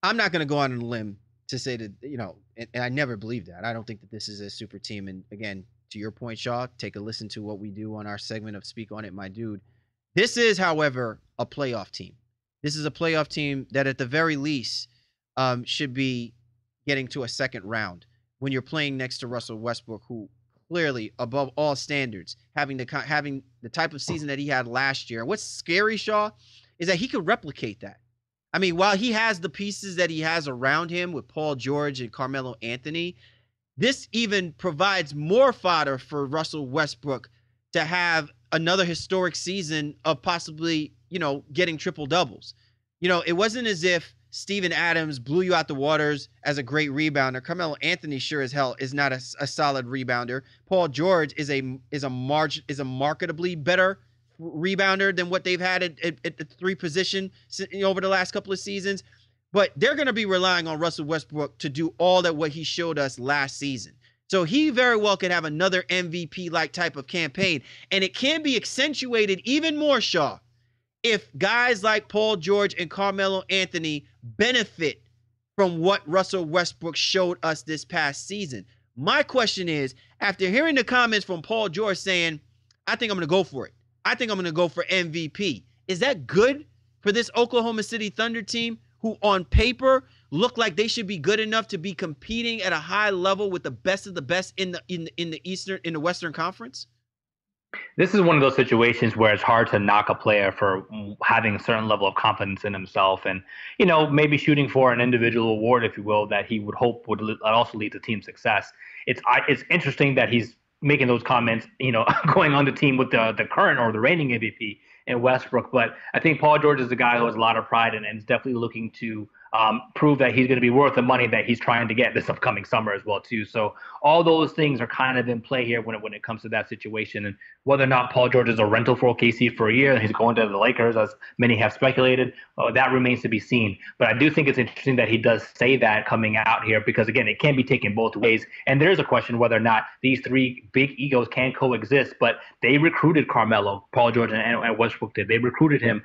I'm not going to go out on a limb to say that, and I never believed that. I don't think that this is a super team. And again, to your point, Shaw, take a listen to what we do on our segment of Speak On It, My Dude. This is, however, a playoff team. This is a playoff team that at the very least should be getting to a second round when you're playing next to Russell Westbrook, who clearly, above all standards, having the type of season that he had last year. What's scary, Shaw, is that he could replicate that. I mean, while he has the pieces that he has around him with Paul George and Carmelo Anthony, this even provides more fodder for Russell Westbrook to have another historic season of possibly, getting triple doubles. It wasn't as if Steven Adams blew you out the waters as a great rebounder. Carmelo Anthony sure as hell is not a solid rebounder. Paul George is a marketably better rebounder than what they've had at the three position over the last couple of seasons. But they're going to be relying on Russell Westbrook to do all that what he showed us last season. So he very well could have another MVP-like type of campaign. And it can be accentuated even more, Shaw, if guys like Paul George and Carmelo Anthony benefit from what Russell Westbrook showed us this past season. My question is, after hearing the comments from Paul George saying, I think I'm going to go for it. I think I'm going to go for MVP. Is that good for this Oklahoma City Thunder team who on paper look like they should be good enough to be competing at a high level with the best of the best in the Western Conference? This is one of those situations where it's hard to knock a player for having a certain level of confidence in himself and, maybe shooting for an individual award, if you will, that he would hope would also lead to team success. It's interesting that he's making those comments, going on the team with the current or the reigning MVP in Westbrook. But I think Paul George is a guy who has a lot of pride and is definitely looking to prove that he's going to be worth the money that he's trying to get this upcoming summer as well, too. So all those things are kind of in play here when it comes to that situation. And whether or not Paul George is a rental for OKC for a year and he's going to the Lakers, as many have speculated, that remains to be seen. But I do think it's interesting that he does say that coming out here because, again, it can be taken both ways. And there is a question whether or not these three big egos can coexist. But they recruited Carmelo, Paul George, and Westbrook did. They recruited him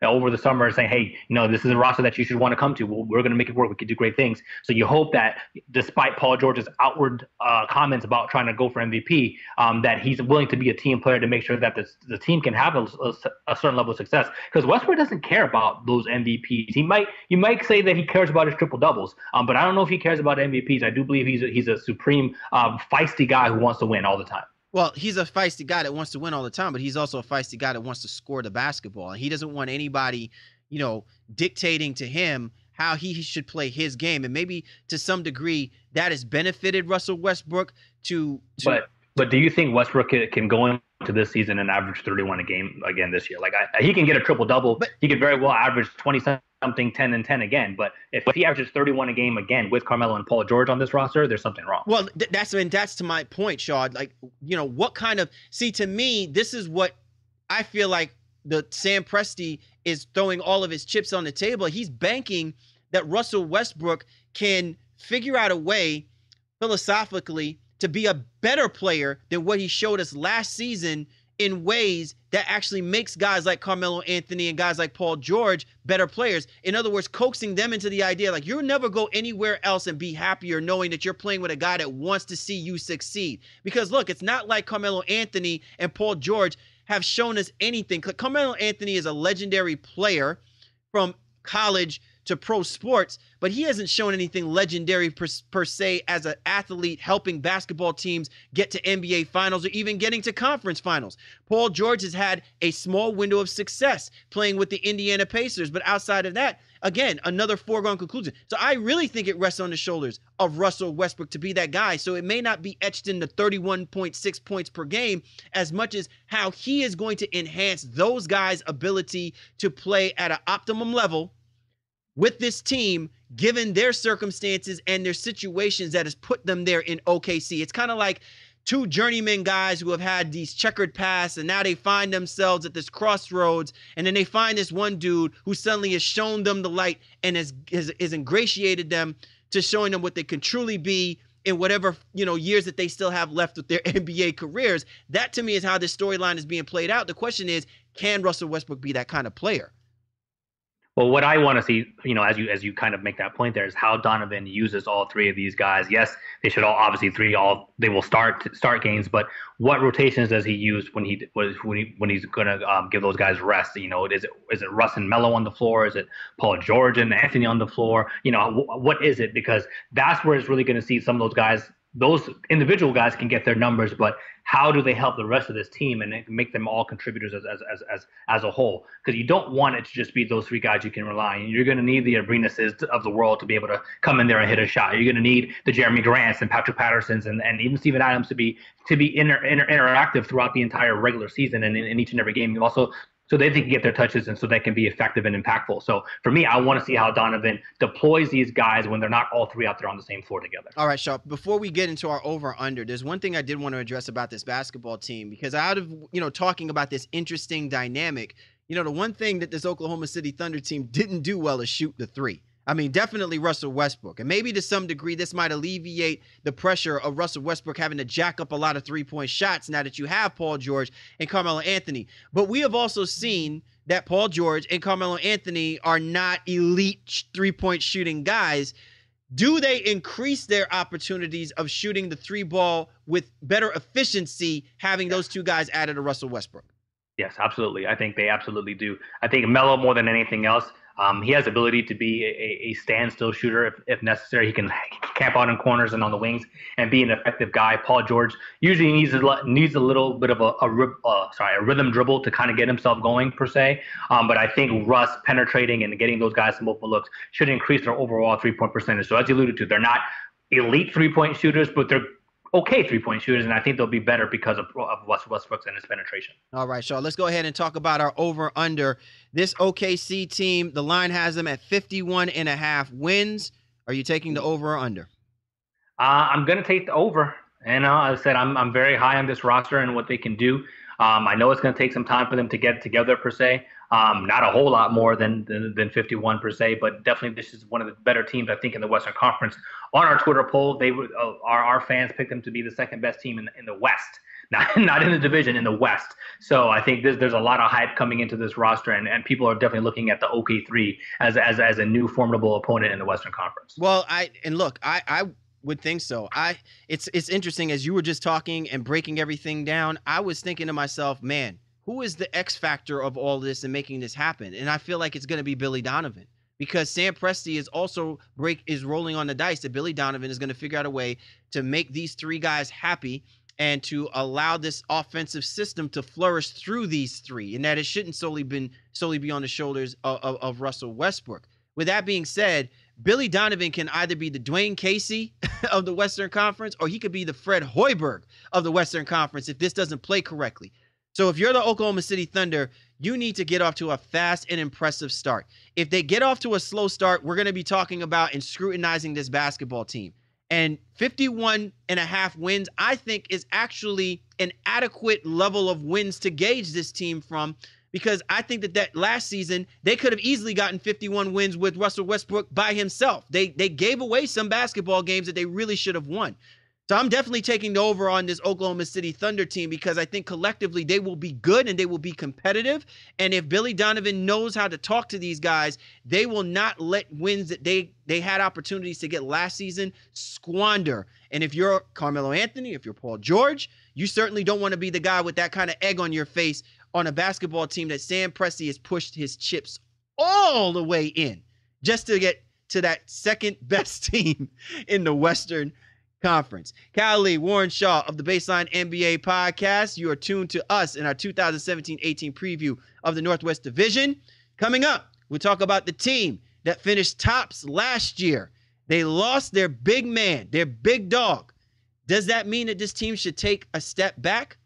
over the summer saying, hey, this is a roster that you should want to come to. We're going to make it work. We can do great things. So you hope that despite Paul George's outward comments about trying to go for MVP, that he's willing to be a team player to make sure that the team can have a certain level of success. Because Westbrook doesn't care about those MVPs. You might say that he cares about his triple doubles, but I don't know if he cares about MVPs. I do believe he's a supreme feisty guy who wants to win all the time. Well, he's a feisty guy that wants to win all the time, but he's also a feisty guy that wants to score the basketball. And he doesn't want anybody, dictating to him how he should play his game. And maybe to some degree that has benefited Russell Westbrook But do you think Westbrook can go into this season and average 31 a game again this year? Like he can get a triple-double. He could very well average 20-something, 10 and 10 again. But if he averages 31 a game again with Carmelo and Paul George on this roster, there's something wrong. Well, that's to my point, Shaw. Like, what kind of – see, to me, this is what I feel like the Sam Presti is throwing all of his chips on the table. He's banking that Russell Westbrook can figure out a way philosophically to be a better player than what he showed us last season in ways that actually makes guys like Carmelo Anthony and guys like Paul George better players. In other words, coaxing them into the idea like you'll never go anywhere else and be happier knowing that you're playing with a guy that wants to see you succeed. Because look, it's not like Carmelo Anthony and Paul George have shown us anything. Carmelo Anthony is a legendary player from college to pro sports, but he hasn't shown anything legendary per se as an athlete helping basketball teams get to NBA finals or even getting to conference finals. Paul George has had a small window of success playing with the Indiana Pacers, but outside of that, again, another foregone conclusion. So I really think it rests on the shoulders of Russell Westbrook to be that guy. So it may not be etched into 31.6 points per game as much as how he is going to enhance those guys' ability to play at an optimum level with this team, given their circumstances and their situations that has put them there in OKC. It's kind of like two journeyman guys who have had these checkered paths, and now they find themselves at this crossroads, and then they find this one dude who suddenly has shown them the light and has ingratiated them to showing them what they can truly be in whatever, years that they still have left with their NBA careers. That to me is how this storyline is being played out. The question is, can Russell Westbrook be that kind of player? Well, what I want to see, as you kind of make that point there, is how Donovan uses all three of these guys. Yes, they should all obviously they will start games, but what rotations does he use when he's going to give those guys rest? Is it Russ and Melo on the floor? Is it Paul George and Anthony on the floor? What is it? Because that's where it's really going to see some of those guys. Those individual guys can get their numbers, but how do they help the rest of this team and make them all contributors as a whole? Because you don't want it to just be those three guys you can rely on. You're going to need the Arenases of the world to be able to come in there and hit a shot. You're going to need the Jeremy Grants and Patrick Pattersons and even Steven Adams to be interactive throughout the entire regular season and in each and every game. You also so they can get their touches and so they can be effective and impactful. So for me, I want to see how Donovan deploys these guys when they're not all three out there on the same floor together. All right, Shaw, before we get into our over-under, there's one thing I did want to address about this basketball team, because out of, talking about this interesting dynamic, the one thing that this Oklahoma City Thunder team didn't do well is shoot the three. I mean, definitely Russell Westbrook. And maybe to some degree, this might alleviate the pressure of Russell Westbrook having to jack up a lot of three-point shots now that you have Paul George and Carmelo Anthony. But we have also seen that Paul George and Carmelo Anthony are not elite three-point shooting guys. Do they increase their opportunities of shooting the three ball with better efficiency having those two guys added to Russell Westbrook? Yes, absolutely. I think they absolutely do. I think Melo, more than anything else, he has the ability to be a standstill shooter if necessary. He can camp out in corners and on the wings and be an effective guy. Paul George usually needs a little bit of a rhythm dribble to kind of get himself going per se. But I think Russ penetrating and getting those guys some open looks should increase their overall 3-point percentage. So as you alluded to, they're not elite 3-point shooters, but they're okay 3-point shooters, and I think they'll be better because of Westbrook and his penetration. All right, Shaw, let's go ahead and talk about our over-under. This OKC team, the line has them at 51.5 wins. Are you taking the over or under? I'm going to take the over. And as I said, I'm very high on this roster and what they can do. I know it's going to take some time for them to get together per se. Not a whole lot more than 51 per se, but definitely this is one of the better teams, I think, in the Western Conference. On our Twitter poll, our fans picked them to be the second best team in the West, not in the division, in the West. So I think there's a lot of hype coming into this roster, and people are definitely looking at the OK3 as a new formidable opponent in the Western Conference. Well, I would think so. It's interesting, as you were just talking and breaking everything down, I was thinking to myself, man, who is the X factor of all this and making this happen? And I feel like it's going to be Billy Donovan, because Sam Presti is rolling on the dice that Billy Donovan is going to figure out a way to make these three guys happy and to allow this offensive system to flourish through these three, and that it shouldn't solely be on the shoulders of Russell Westbrook. With that being said, Billy Donovan can either be the Dwayne Casey of the Western Conference, or he could be the Fred Hoiberg of the Western Conference if this doesn't play correctly. So if you're the Oklahoma City Thunder, you need to get off to a fast and impressive start. If they get off to a slow start, we're going to be talking about and scrutinizing this basketball team. And 51.5 wins, I think, is actually an adequate level of wins to gauge this team from, because I think that last season, they could have easily gotten 51 wins with Russell Westbrook by himself. They gave away some basketball games that they really should have won. So I'm definitely taking the over on this Oklahoma City Thunder team, because I think collectively they will be good and they will be competitive. And if Billy Donovan knows how to talk to these guys, they will not let wins that they had opportunities to get last season squander. And if you're Carmelo Anthony, if you're Paul George, you certainly don't want to be the guy with that kind of egg on your face on a basketball team that Sam Presti has pushed his chips all the way in just to get to that second best team in the Western Conference. Cali, Warren Shaw of the Baseline NBA podcast. You are tuned to us in our 2017-18 preview of the Northwest Division. Coming up, we'll talk about the team that finished tops last year. They lost their big man, their big dog. Does that mean that this team should take a step back?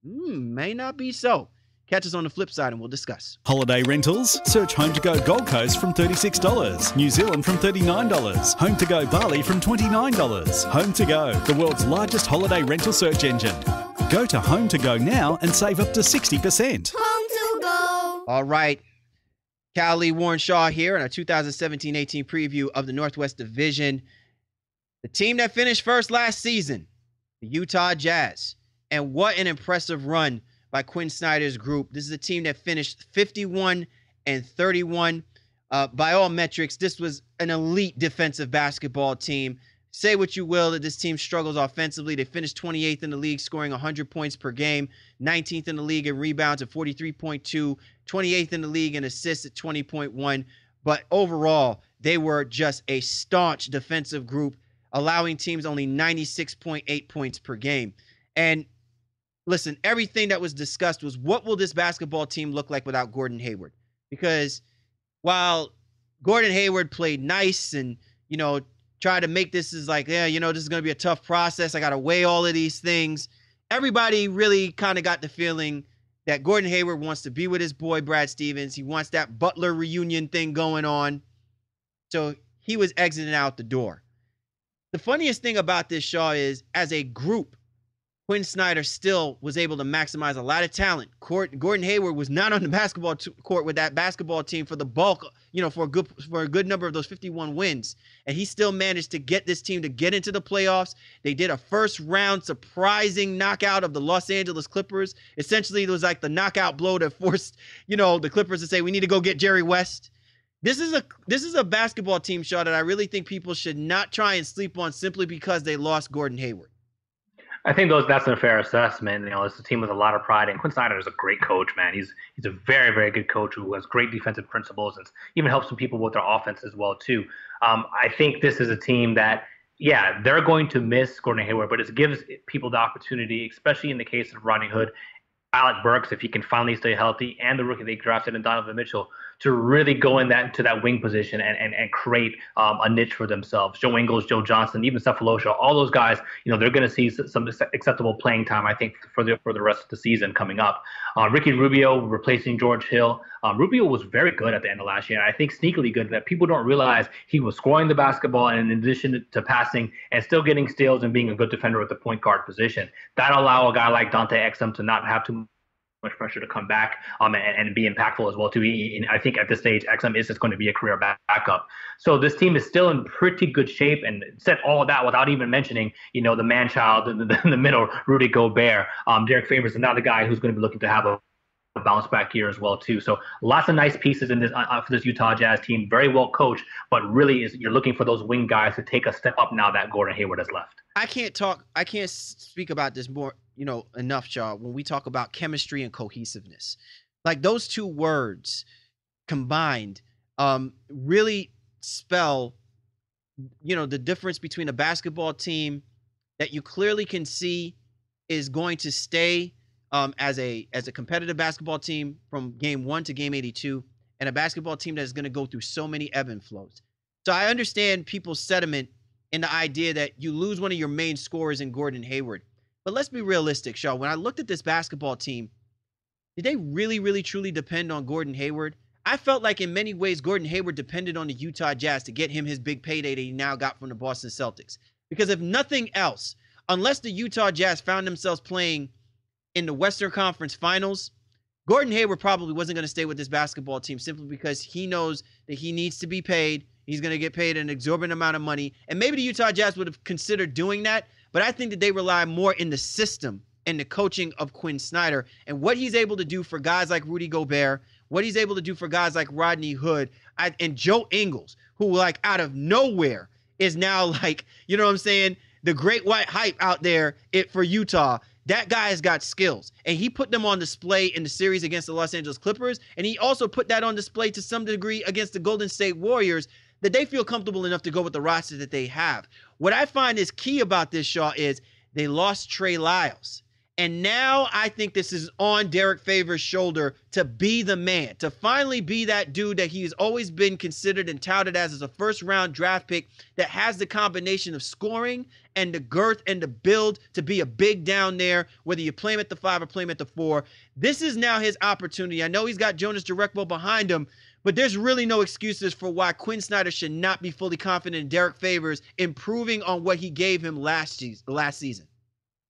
May not be so. Catch us on the flip side and we'll discuss. Holiday rentals? Search Home to Go Gold Coast from $36. New Zealand from $39. Home to Go Bali from $29. Home to Go, the world's largest holiday rental search engine. Go to Home to Go now and save up to 60%. Home to Go. All right. Cali, Warren Shaw here in our 2017-18 preview of the Northwest Division. The team that finished first last season, the Utah Jazz. And what an impressive run by Quinn Snyder's group. This is a team that finished 51-31. By all metrics, this was an elite defensive basketball team. Say what you will that this team struggles offensively. They finished 28th in the league, scoring 100 points per game, 19th in the league in rebounds at 43.2, 28th in the league in assists at 20.1. But overall, they were just a staunch defensive group, allowing teams only 96.8 points per game. And listen, everything that was discussed was, what will this basketball team look like without Gordon Hayward? Because while Gordon Hayward played nice and, tried to make this as like, this is going to be a tough process, I got to weigh all of these things, everybody really kind of got the feeling that Gordon Hayward wants to be with his boy Brad Stevens. He wants that Butler reunion thing going on. So he was exiting out the door. The funniest thing about this, Shaw, is as a group, Quinn Snyder still was able to maximize a lot of talent. Gordon Hayward was not on the basketball court with that basketball team for the bulk, for a good number of those 51 wins. And he still managed to get this team to get into the playoffs. They did a first round surprising knockout of the Los Angeles Clippers. Essentially, it was like the knockout blow that forced, the Clippers to say, we need to go get Jerry West. This is a basketball team, Shaw, that I really think people should not try and sleep on simply because they lost Gordon Hayward. I think that's a fair assessment. It's a team with a lot of pride, and Quinn Snyder is a great coach, man. He's a very, very good coach who has great defensive principles and even helps some people with their offense as well too. I think this is a team that, they're going to miss Gordon Hayward, but it gives people the opportunity, especially in the case of Rodney Hood, Alec Burks, if he can finally stay healthy, and the rookie they drafted in Donovan Mitchell, to really go into that wing position and create a niche for themselves. Joe Ingles, Joe Johnson, even Cephalosha, all those guys, they're going to see some acceptable playing time, I think, for the rest of the season coming up. Ricky Rubio replacing George Hill. Rubio was very good at the end of last year. I think sneakily good that people don't realize he was scoring the basketball and in addition to passing and still getting steals and being a good defender at the point guard position. That'll allow a guy like Dante Exum to not have too much pressure to come back and be impactful as well too. I think at this stage, Exum is just going to be a career backup. So this team is still in pretty good shape, and said all of that without even mentioning, the man-child in the middle, Rudy Gobert. Derek Favors is another guy who's going to be looking to have a bounce back year as well too. So lots of nice pieces in this for this Utah Jazz team. Very well coached, but really you're looking for those wing guys to take a step up now that Gordon Hayward has left. I can't speak about this more, enough, Shaw, when we talk about chemistry and cohesiveness. Like those two words combined really spell, the difference between a basketball team that you clearly can see is going to stay as a competitive basketball team from game 1 to game 82, and a basketball team that is going to go through so many ebb and flows. So I understand people's sentiment in the idea that you lose one of your main scorers in Gordon Hayward. But let's be realistic, Shaw. When I looked at this basketball team, did they really, really, truly depend on Gordon Hayward? I felt like in many ways Gordon Hayward depended on the Utah Jazz to get him his big payday that he now got from the Boston Celtics. Because if nothing else, unless the Utah Jazz found themselves playing in the Western Conference Finals, Gordon Hayward probably wasn't going to stay with this basketball team simply because he knows that he needs to be paid. He's going to get paid an exorbitant amount of money. And maybe the Utah Jazz would have considered doing that, but I think that they rely more in the system and the coaching of Quinn Snyder and what he's able to do for guys like Rudy Gobert, what he's able to do for guys like Rodney Hood and Joe Ingles, who like out of nowhere is now like, the great white hype out there for Utah. That guy has got skills, and he put them on display in the series against the Los Angeles Clippers, and he also put that on display to some degree against the Golden State Warriors, that they feel comfortable enough to go with the roster that they have. What I find is key about this, Shaw, is they lost Trey Lyles. And now I think this is on Derek Favors' shoulder to be the man, to finally be that dude that he's always been considered and touted as a first-round draft pick that has the combination of scoring and the girth and the build to be a big down there, whether you play him at the 5 or play him at the 4. This is now his opportunity. I know he's got Jonas Jerebko behind him, but there's really no excuses for why Quinn Snyder should not be fully confident in Derek Favors improving on what he gave him last season.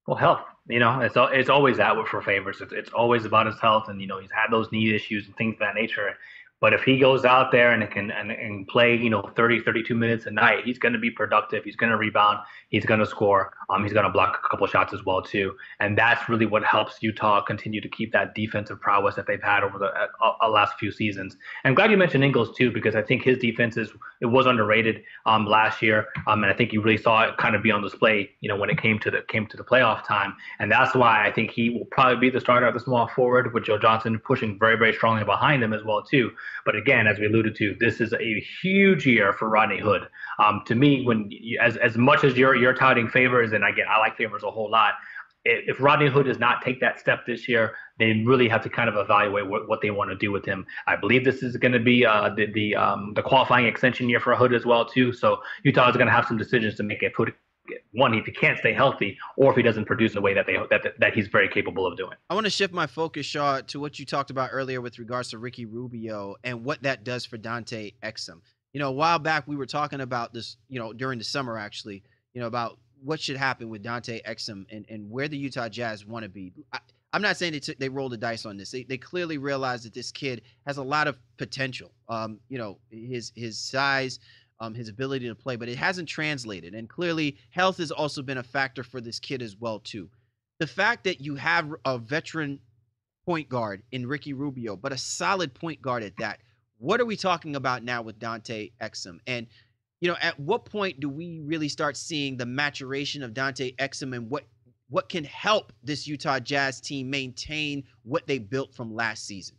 Well, health, it's always that for Favors. It's always about his health, and he's had those knee issues and things of that nature. But if he goes out there and can play, 30, 32 minutes a night, he's going to be productive. He's going to rebound. He's going to score. He's going to block a couple shots as well too. And that's really what helps Utah continue to keep that defensive prowess that they've had over the last few seasons. And I'm glad you mentioned Ingles too, because I think his defense was underrated last year. And I think you really saw it kind of be on display, when it came to the playoff time. And that's why I think he will probably be the starter at the small forward, with Joe Johnson pushing very, very strongly behind him as well too. But again, as we alluded to, this is a huge year for Rodney Hood. To me, as much as you're touting Favors, and again, I like Favors a whole lot. If Rodney Hood does not take that step this year, they really have to kind of evaluate what they want to do with him. I believe this is going to be the qualifying extension year for Hood as well too. So Utah is going to have some decisions to make. If he can't stay healthy, or if he doesn't produce in the way that he's very capable of doing. I want to shift my focus, Shaw, to what you talked about earlier with regards to Ricky Rubio and what that does for Dante Exum. A while back we were talking about this, during the summer actually, about what should happen with Dante Exum and where the Utah Jazz want to be. I'm not saying they rolled the dice on this. They clearly realized that this kid has a lot of potential. His size, his ability to play, but it hasn't translated. And clearly health has also been a factor for this kid as well too. The fact that you have a veteran point guard in Ricky Rubio, but a solid point guard at that, what are we talking about now with Dante Exum? And, at what point do we really start seeing the maturation of Dante Exum, and what can help this Utah Jazz team maintain what they built from last season?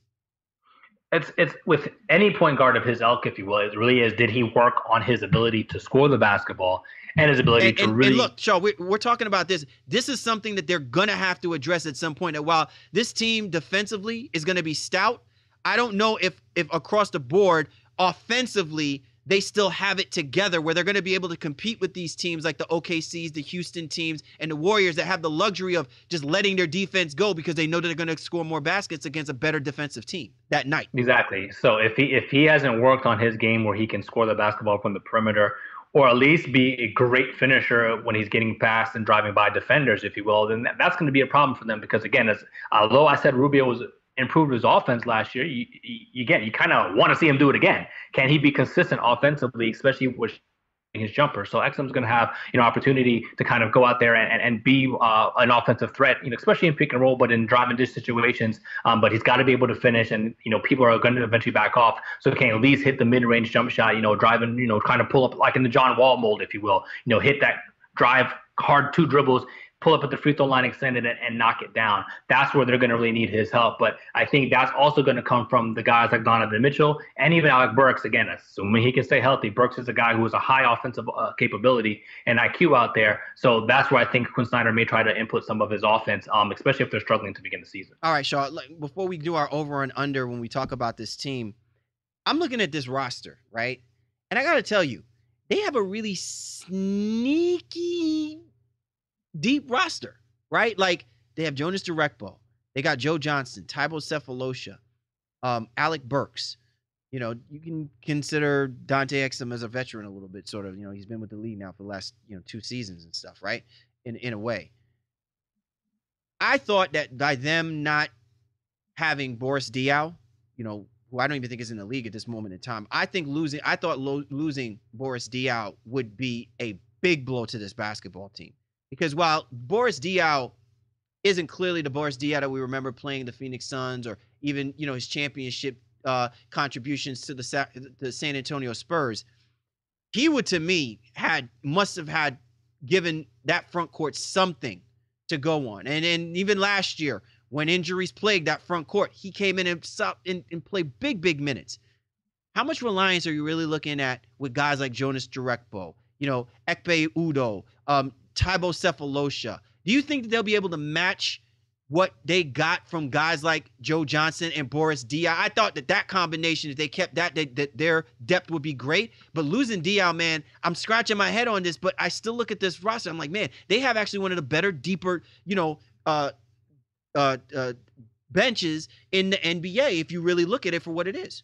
It's with any point guard of his ilk, if you will. It really is. Did he work on his ability to score the basketball and his ability to really? And look, Shaw, we're talking about this. This is something that they're gonna have to address at some point. And while this team defensively is gonna be stout, I don't know if across the board offensively they still have it together where they're going to be able to compete with these teams like the OKCs, the Houston teams, and the Warriors that have the luxury of just letting their defense go because they know that they're going to score more baskets against a better defensive team that night. Exactly. So if he hasn't worked on his game where he can score the basketball from the perimeter, or at least be a great finisher when he's getting past and driving by defenders, if you will, then that's going to be a problem for them. Because again, although I said Rubio was improved his offense last year, you kind of want to see him do it again. Can he be consistent offensively, especially with his jumper? So Exum's going to have opportunity to kind of go out there and be an offensive threat, especially in pick and roll, but in drive and dish situations. But he's got to be able to finish, and people are going to eventually back off. So he can at least hit the mid-range jump shot, driving, kind of pull up like in the John Wall mold, if you will. Hit that drive hard, 2 dribbles, pull up at the free throw line, extended it, and knock it down. That's where they're going to really need his help. But I think that's also going to come from the guys like Donovan Mitchell and even Alec Burks. Again, assuming he can stay healthy. Burks is a guy who has a high offensive capability and IQ out there. So that's where I think Quinn Snyder may try to input some of his offense, especially if they're struggling to begin the season. All right, Shaw, before we do our over and under when we talk about this team, I'm looking at this roster, right? And I got to tell you, they have a really sneaky deep roster, right? Like they have Jonas Directbo, they got Joe Johnson, Tybo Cephalosha, Alec Burks. You can consider Dante Exum as a veteran a little bit, sort of. He's been with the league now for the last 2 seasons and stuff, right? In a way, I thought that by them not having Boris Diaw, who I don't even think is in the league at this moment in time, I thought losing Boris Diaw would be a big blow to this basketball team. Because while Boris Diaw isn't clearly the Boris Diaw that we remember playing the Phoenix Suns, or even his championship contributions to the San Antonio Spurs, he would, to me, must have had given that front court something to go on. And even last year, when injuries plagued that front court, he came in and played big minutes. How much reliance are you really looking at with guys like Jonas Directbo, Ekpe Udoh, Tybo Cephalosha? Do you think that they'll be able to match what they got from guys like Joe Johnson and Boris Diaw? I thought that combination, if they kept that their depth would be great. But losing Diaw, man, I'm scratching my head on this, but I still look at this roster. I'm like, man, they have actually one of the better, deeper, benches in the NBA if you really look at it for what it is.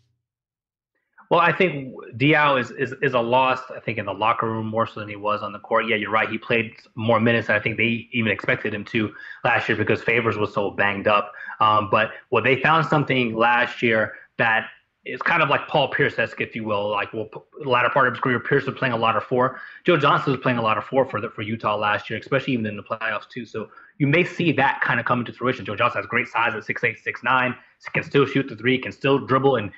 Well, I think Diaw is a loss, I think, in the locker room more so than he was on the court. Yeah, you're right. He played more minutes than I think they even expected him to last year because Favors was so banged up. But they found something last year that it's kind of like Paul Pierce-esque, if you will. Like, the latter part of his career, Pierce was playing a lot of 4. Joe Johnson was playing a lot of 4 for Utah last year, especially even in the playoffs too. So you may see that kind of come into fruition. Joe Johnson has great size at 6'8", 6'9", can still shoot the 3, can still dribble, and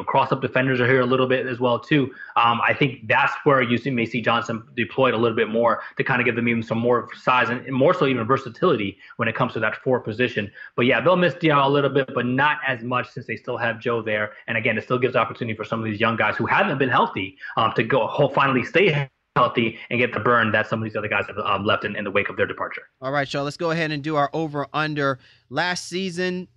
cross up defenders are here a little bit as well too. I think that's where you may see Johnson deployed a little bit more to kind of give them even some more size and more so even versatility when it comes to that 4 position. But yeah, they'll miss Diallo a little bit, but not as much since they still have Joe there. And again, it still gives opportunity for some of these young guys who haven't been healthy to finally stay healthy and get the burn that some of these other guys have left in the wake of their departure. All right, Shaw, let's go ahead and do our over-under. Last season,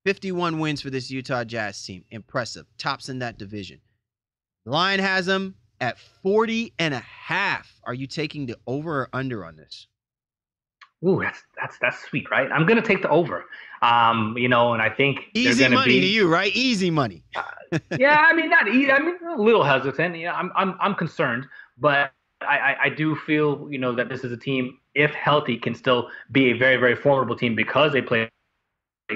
51 wins for this Utah Jazz team. Impressive. Tops in that division. The line has them at 40.5. Are you taking the over or under on this? Ooh, that's sweet, right? I'm gonna take the over. And I think easy money to you, right? Easy money. Yeah, I mean, not easy. I mean, a little hesitant. Yeah, I'm concerned, but I do feel that this is a team, if healthy, can still be a very, very formidable team because they play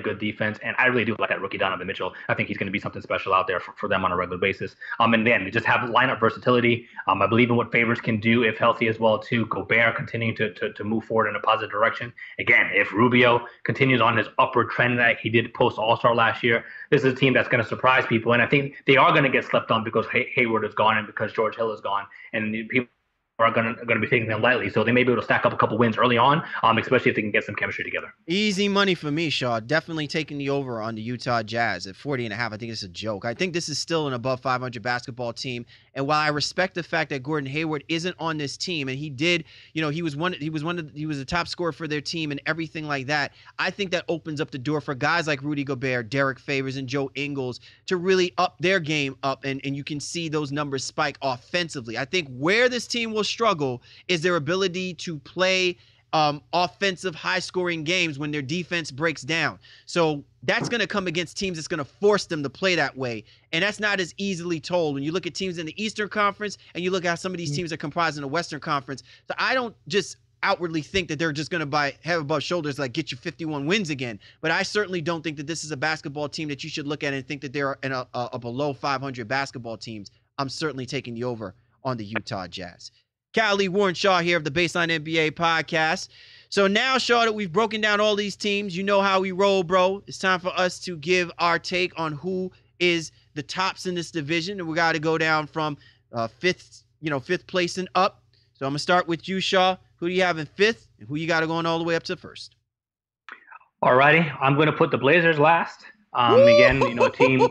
good defense, and I really do like that rookie Donovan Mitchell. I think he's going to be something special out there for them on a regular basis. And then just have lineup versatility. I believe in what Favors can do if healthy as well too. Gobert continuing to move forward in a positive direction. Again, if Rubio continues on his upward trend that he did post All-Star last year, this is a team that's going to surprise people. And I think they are going to get slept on because Hayward is gone and because George Hill is gone, and people are going to be taking them lightly. So they may be able to stack up a couple wins early on, especially if they can get some chemistry together. Easy money for me, Shaw. Definitely taking the over on the Utah Jazz at 40.5. I think it's a joke. I think this is still an above 500 basketball team. And while I respect the fact that Gordon Hayward isn't on this team, and he did, he was a top scorer for their team and everything like that, I think that opens up the door for guys like Rudy Gobert, Derek Favors, and Joe Ingles to really up their game up, and you can see those numbers spike offensively. I think where this team will struggle is their ability to play offensive, high-scoring games when their defense breaks down. So that's going to come against teams that's going to force them to play that way, and that's not as easily told. When you look at teams in the Eastern Conference and you look at how some of these teams are comprised in the Western Conference, so I don't just outwardly think that they're just going to head above shoulders, like get you 51 wins again. But I certainly don't think that this is a basketball team that you should look at and think that they're in a below 500 basketball teams. I'm certainly taking the over on the Utah Jazz. Callie Warren Shaw here of the Baseline NBA podcast. So now, Shaw, that we've broken down all these teams, you know how we roll, bro. It's time for us to give our take on who is the tops in this division, and we got to go down from fifth place and up. So I'm gonna start with you, Shaw. Who do you have in fifth, and who you got going all the way up to first? Alrighty, I'm gonna put the Blazers last. Again, a team.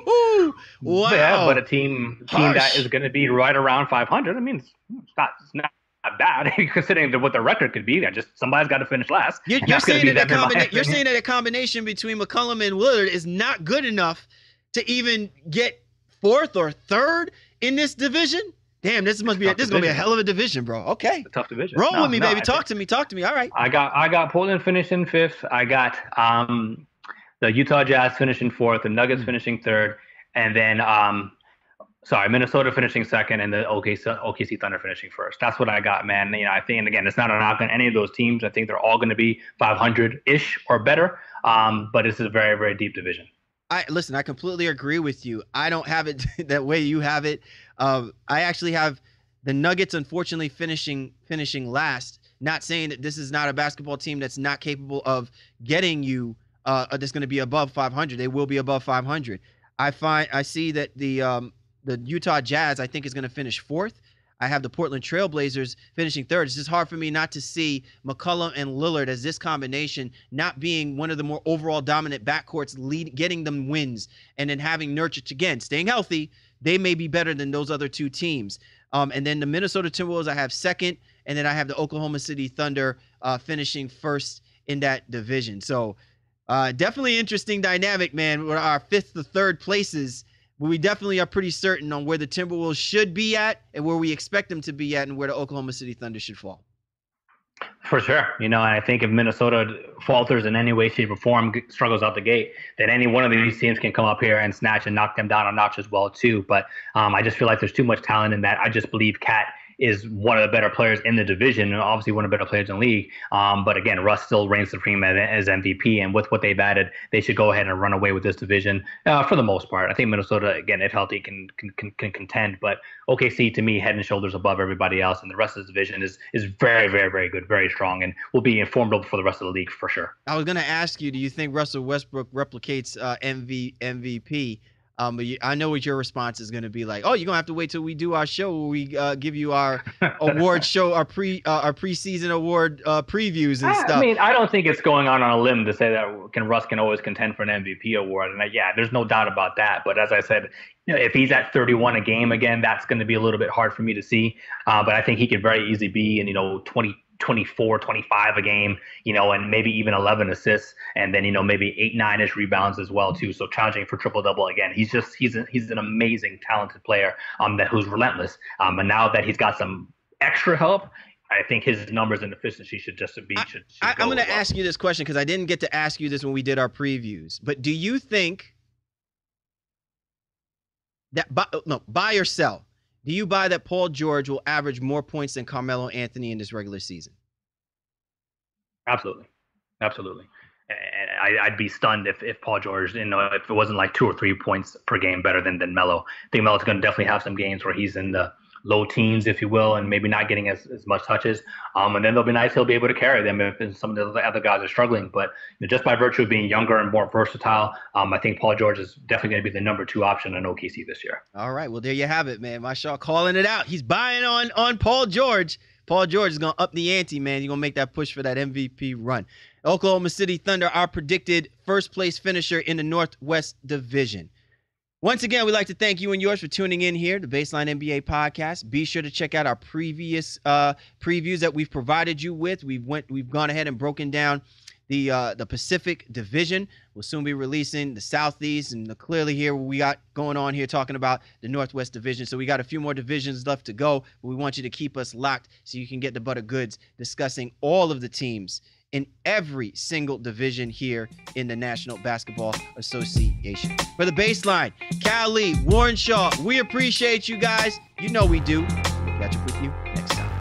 Wow. Yeah, but a team that is going to be right around 500. I mean, it's not bad considering what the record could be. Somebody's got to finish last. You're saying that a combination between McCollum and Lillard is not good enough to even get fourth or third in this division? Damn, this is going to be a hell of a division, bro. Okay. It's a tough division. Roll with me, baby. Talk to me. All right. I got Portland finishing fifth. I got the Utah Jazz finishing fourth, the Nuggets finishing third, and then Minnesota finishing second, and the OKC Thunder finishing first. That's what I got, man. I think, and again, it's not a knock on any of those teams. I think they're all going to be 500-ish or better. But this is a very, very deep division. I completely agree with you. I don't have it that way you have it. I actually have the Nuggets, unfortunately, finishing last. Not saying that this is not a basketball team that's not capable of getting you that's going to be above 500. They will be above 500. I see that the Utah Jazz, I think, is going to finish fourth. I have the Portland Trailblazers finishing third. It's just hard for me not to see McCollum and Lillard as this combination not being one of the more overall dominant backcourts, getting them wins, and then having Nurkic again staying healthy. They may be better than those other two teams. And then the Minnesota Timberwolves I have second, and then I have the Oklahoma City Thunder finishing first in that division. So definitely interesting dynamic, man, with our fifth to third places. But we definitely are pretty certain on where the Timberwolves should be at and where we expect them to be at and where the Oklahoma City Thunder should fall. For sure. And I think if Minnesota falters in any way, shape, or form, struggles out the gate, then any one of these teams can come up here and snatch and knock them down a notch as well, too. But I just feel like there's too much talent in that. I just believe Cat is one of the better players in the division and obviously one of the better players in the league. But again, Russ still reigns supreme as MVP. And with what they've added, they should go ahead and run away with this division for the most part. I think Minnesota, again, if healthy, can contend. But OKC, to me, head and shoulders above everybody else. And the rest of the division is very, very, very good, very strong, and will be formidable for the rest of the league for sure. I was going to ask you, do you think Russell Westbrook replicates MVP? But I know what your response is going to be like. Oh, you're going to have to wait till we do our show where we give you our award show, our preseason award previews and stuff. I mean, I don't think it's going on a limb to say that Russ can always contend for an MVP award. And yeah, there's no doubt about that. But as I said, if he's at 31 a game again, that's going to be a little bit hard for me to see. But I think he could very easily be in, 24, 25 a game, and maybe even 11 assists, and then, maybe 8, 9-ish rebounds as well too. So challenging for triple-double again. He's an amazing, talented player who's relentless. And now that he's got some extra help, I think his numbers and efficiency should just be. I'm going to ask you this question because I didn't get to ask you this when we did our previews. But do you think that buy or sell? Do you buy that Paul George will average more points than Carmelo Anthony in this regular season? Absolutely. And I'd be stunned if Paul George, if it wasn't like 2 or 3 points per game better than Melo. I think Melo's going to definitely have some games where he's in the low teens, if you will, and maybe not getting as much touches. And then they'll be nice. He'll be able to carry them if some of the other guys are struggling. But just by virtue of being younger and more versatile, I think Paul George is definitely going to be the number 2 option in OKC this year. All right. Well, there you have it, man. Marshall calling it out. He's buying on Paul George. Paul George is going to up the ante, man. You're going to make that push for that MVP run. Oklahoma City Thunder, our predicted first-place finisher in the Northwest Division. Once again, we'd like to thank you and yours for tuning in here, the Baseline NBA podcast. Be sure to check out our previous previews that we've provided you with. We've gone ahead and broken down the Pacific Division. We'll soon be releasing the Southeast, and clearly here we got going on here talking about the Northwest Division. So we got a few more divisions left to go, but we want you to keep us locked so you can get the butter goods discussing all of the teams in every single division here in the National Basketball Association. For the Baseline, Cal Lee, Warren Shaw, we appreciate you guys. You know we do. We'll catch up with you next time.